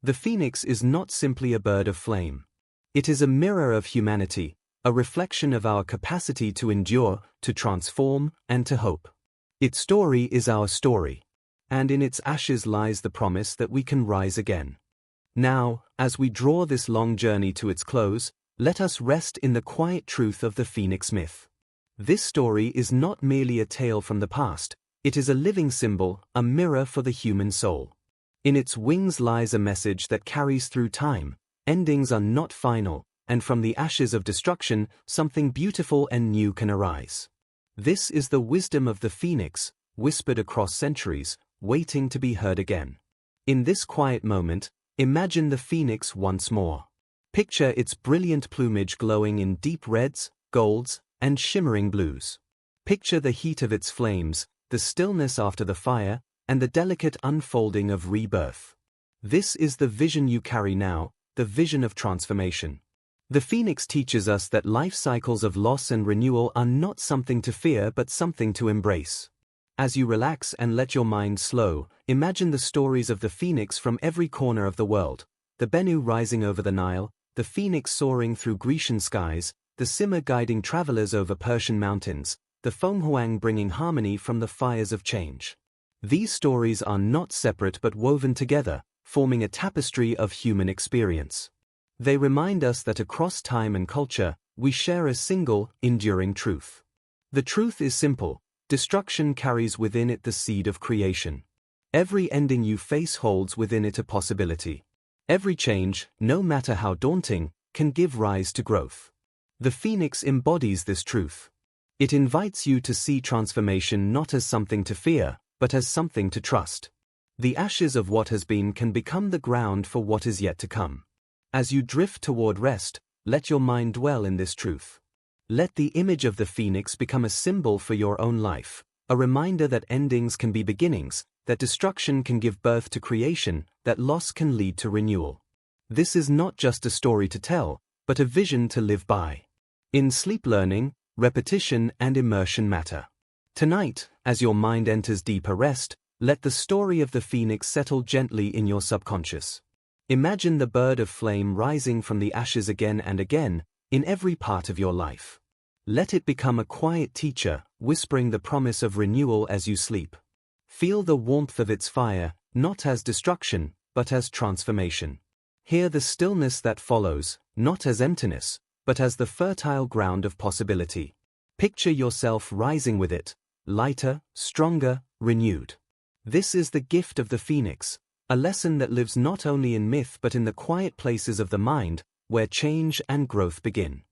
Speaker 1: The phoenix is not simply a bird of flame. It is a mirror of humanity, a reflection of our capacity to endure, to transform, and to hope. Its story is our story, and in its ashes lies the promise that we can rise again. Now, as we draw this long journey to its close, let us rest in the quiet truth of the Phoenix myth. This story is not merely a tale from the past, it is a living symbol, a mirror for the human soul. In its wings lies a message that carries through time. Endings are not final, and from the ashes of destruction, something beautiful and new can arise. This is the wisdom of the phoenix, whispered across centuries, waiting to be heard again. In this quiet moment, imagine the phoenix once more. Picture its brilliant plumage glowing in deep reds, golds, and shimmering blues. Picture the heat of its flames, the stillness after the fire, and the delicate unfolding of rebirth. This is the vision you carry now, the vision of transformation. The phoenix teaches us that life cycles of loss and renewal are not something to fear but something to embrace. As you relax and let your mind slow, imagine the stories of the phoenix from every corner of the world, the Bennu rising over the Nile, the phoenix soaring through Grecian skies, the simmer guiding travelers over Persian mountains, the fenghuang bringing harmony from the fires of change. These stories are not separate but woven together, forming a tapestry of human experience. They remind us that across time and culture, we share a single, enduring truth. The truth is simple: destruction carries within it the seed of creation. Every ending you face holds within it a possibility. Every change, no matter how daunting, can give rise to growth. The phoenix embodies this truth. It invites you to see transformation not as something to fear, but as something to trust. The ashes of what has been can become the ground for what is yet to come. As you drift toward rest, let your mind dwell in this truth. Let the image of the phoenix become a symbol for your own life, a reminder that endings can be beginnings, that destruction can give birth to creation, that loss can lead to renewal. This is not just a story to tell, but a vision to live by. In sleep, learning, repetition, and immersion matter. Tonight, as your mind enters deeper rest, let the story of the phoenix settle gently in your subconscious. Imagine the bird of flame rising from the ashes again and again, in every part of your life. Let it become a quiet teacher, whispering the promise of renewal as you sleep. Feel the warmth of its fire, not as destruction, but as transformation. Hear the stillness that follows, not as emptiness, but as the fertile ground of possibility. Picture yourself rising with it, lighter, stronger, renewed. This is the gift of the phoenix, a lesson that lives not only in myth but in the quiet places of the mind, where change and growth begin.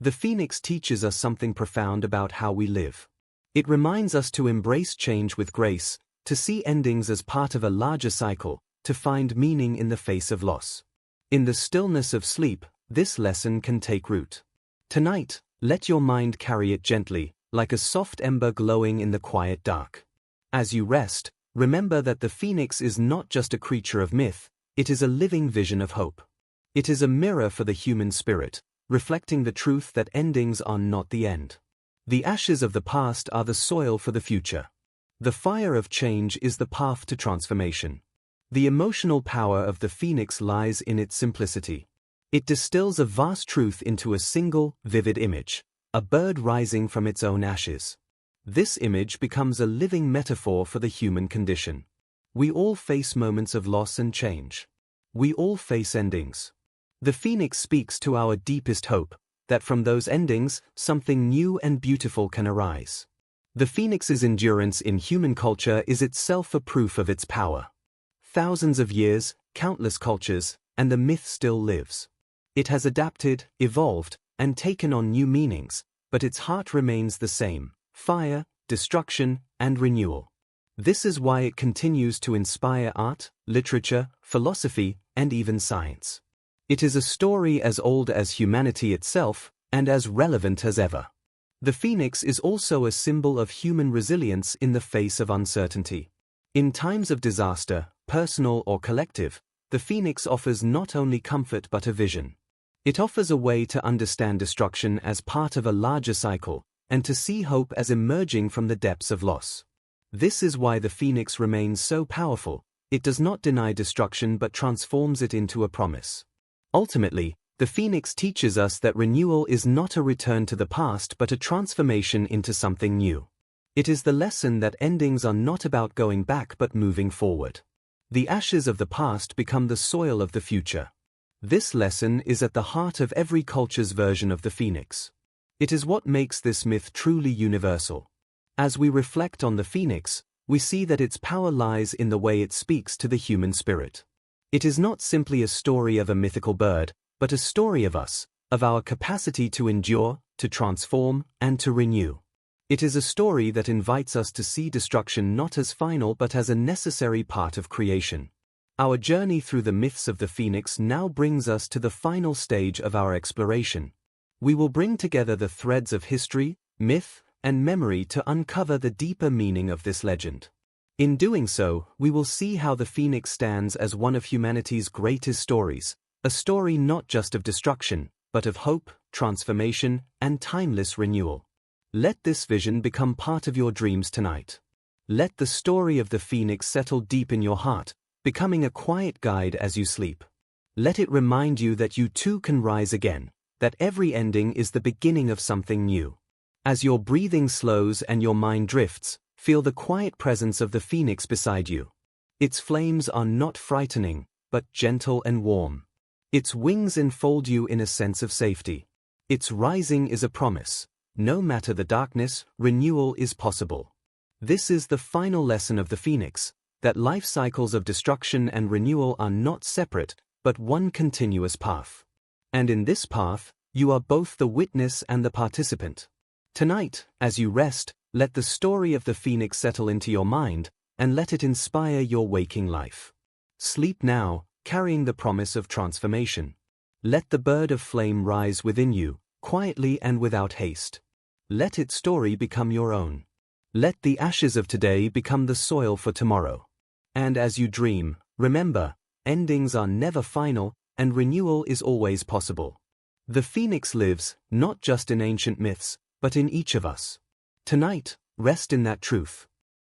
Speaker 1: The phoenix teaches us something profound about how we live. It reminds us to embrace change with grace, to see endings as part of a larger cycle, to find meaning in the face of loss. In the stillness of sleep, this lesson can take root. Tonight, let your mind carry it gently, like a soft ember glowing in the quiet dark. As you rest, remember that the phoenix is not just a creature of myth, it is a living vision of hope. It is a mirror for the human spirit, reflecting the truth that endings are not the end. The ashes of the past are the soil for the future. The fire of change is the path to transformation. The emotional power of the phoenix lies in its simplicity. It distills a vast truth into a single, vivid image, a bird rising from its own ashes. This image becomes a living metaphor for the human condition. We all face moments of loss and change. We all face endings. The phoenix speaks to our deepest hope, that from those endings, something new and beautiful can arise. The phoenix's endurance in human culture is itself a proof of its power. Thousands of years, countless cultures, and the myth still lives. It has adapted, evolved, and taken on new meanings, but its heart remains the same: fire, destruction, and renewal. This is why it continues to inspire art, literature, philosophy, and even science. It is a story as old as humanity itself, and as relevant as ever. The phoenix is also a symbol of human resilience in the face of uncertainty. In times of disaster, personal or collective, the phoenix offers not only comfort but a vision. It offers a way to understand destruction as part of a larger cycle, and to see hope as emerging from the depths of loss. This is why the phoenix remains so powerful. It does not deny destruction but transforms it into a promise. Ultimately, The phoenix teaches us that renewal is not a return to the past but a transformation into something new. It is the lesson that endings are not about going back but moving forward. The ashes of the past become the soil of the future. This lesson is at the heart of every culture's version of the phoenix. It is what makes this myth truly universal. As we reflect on the phoenix, we see that its power lies in the way it speaks to the human spirit. It is not simply a story of a mythical bird, but a story of us, of our capacity to endure, to transform, and to renew. It is a story that invites us to see destruction not as final but as a necessary part of creation. Our journey through the myths of the phoenix now brings us to the final stage of our exploration. We will bring together the threads of history, myth, and memory to uncover the deeper meaning of this legend. In doing so, we will see how the phoenix stands as one of humanity's greatest stories, a story not just of destruction, but of hope, transformation, and timeless renewal. Let this vision become part of your dreams tonight. Let the story of the phoenix settle deep in your heart, becoming a quiet guide as you sleep. Let it remind you that you too can rise again, that every ending is the beginning of something new. As your breathing slows and your mind drifts, feel the quiet presence of the phoenix beside you. Its flames are not frightening, but gentle and warm. Its wings enfold you in a sense of safety. Its rising is a promise. No matter the darkness, renewal is possible. This is the final lesson of the phoenix, that life cycles of destruction and renewal are not separate, but one continuous path. And in this path, you are both the witness and the participant. Tonight, as you rest, let the story of the phoenix settle into your mind, and let it inspire your waking life. Sleep now, carrying the promise of transformation. Let the bird of flame rise within you, quietly and without haste. Let its story become your own. Let the ashes of today become the soil for tomorrow. And as you dream, remember, endings are never final, and renewal is always possible. The phoenix lives, not just in ancient myths, but in each of us. Tonight, rest in that truth.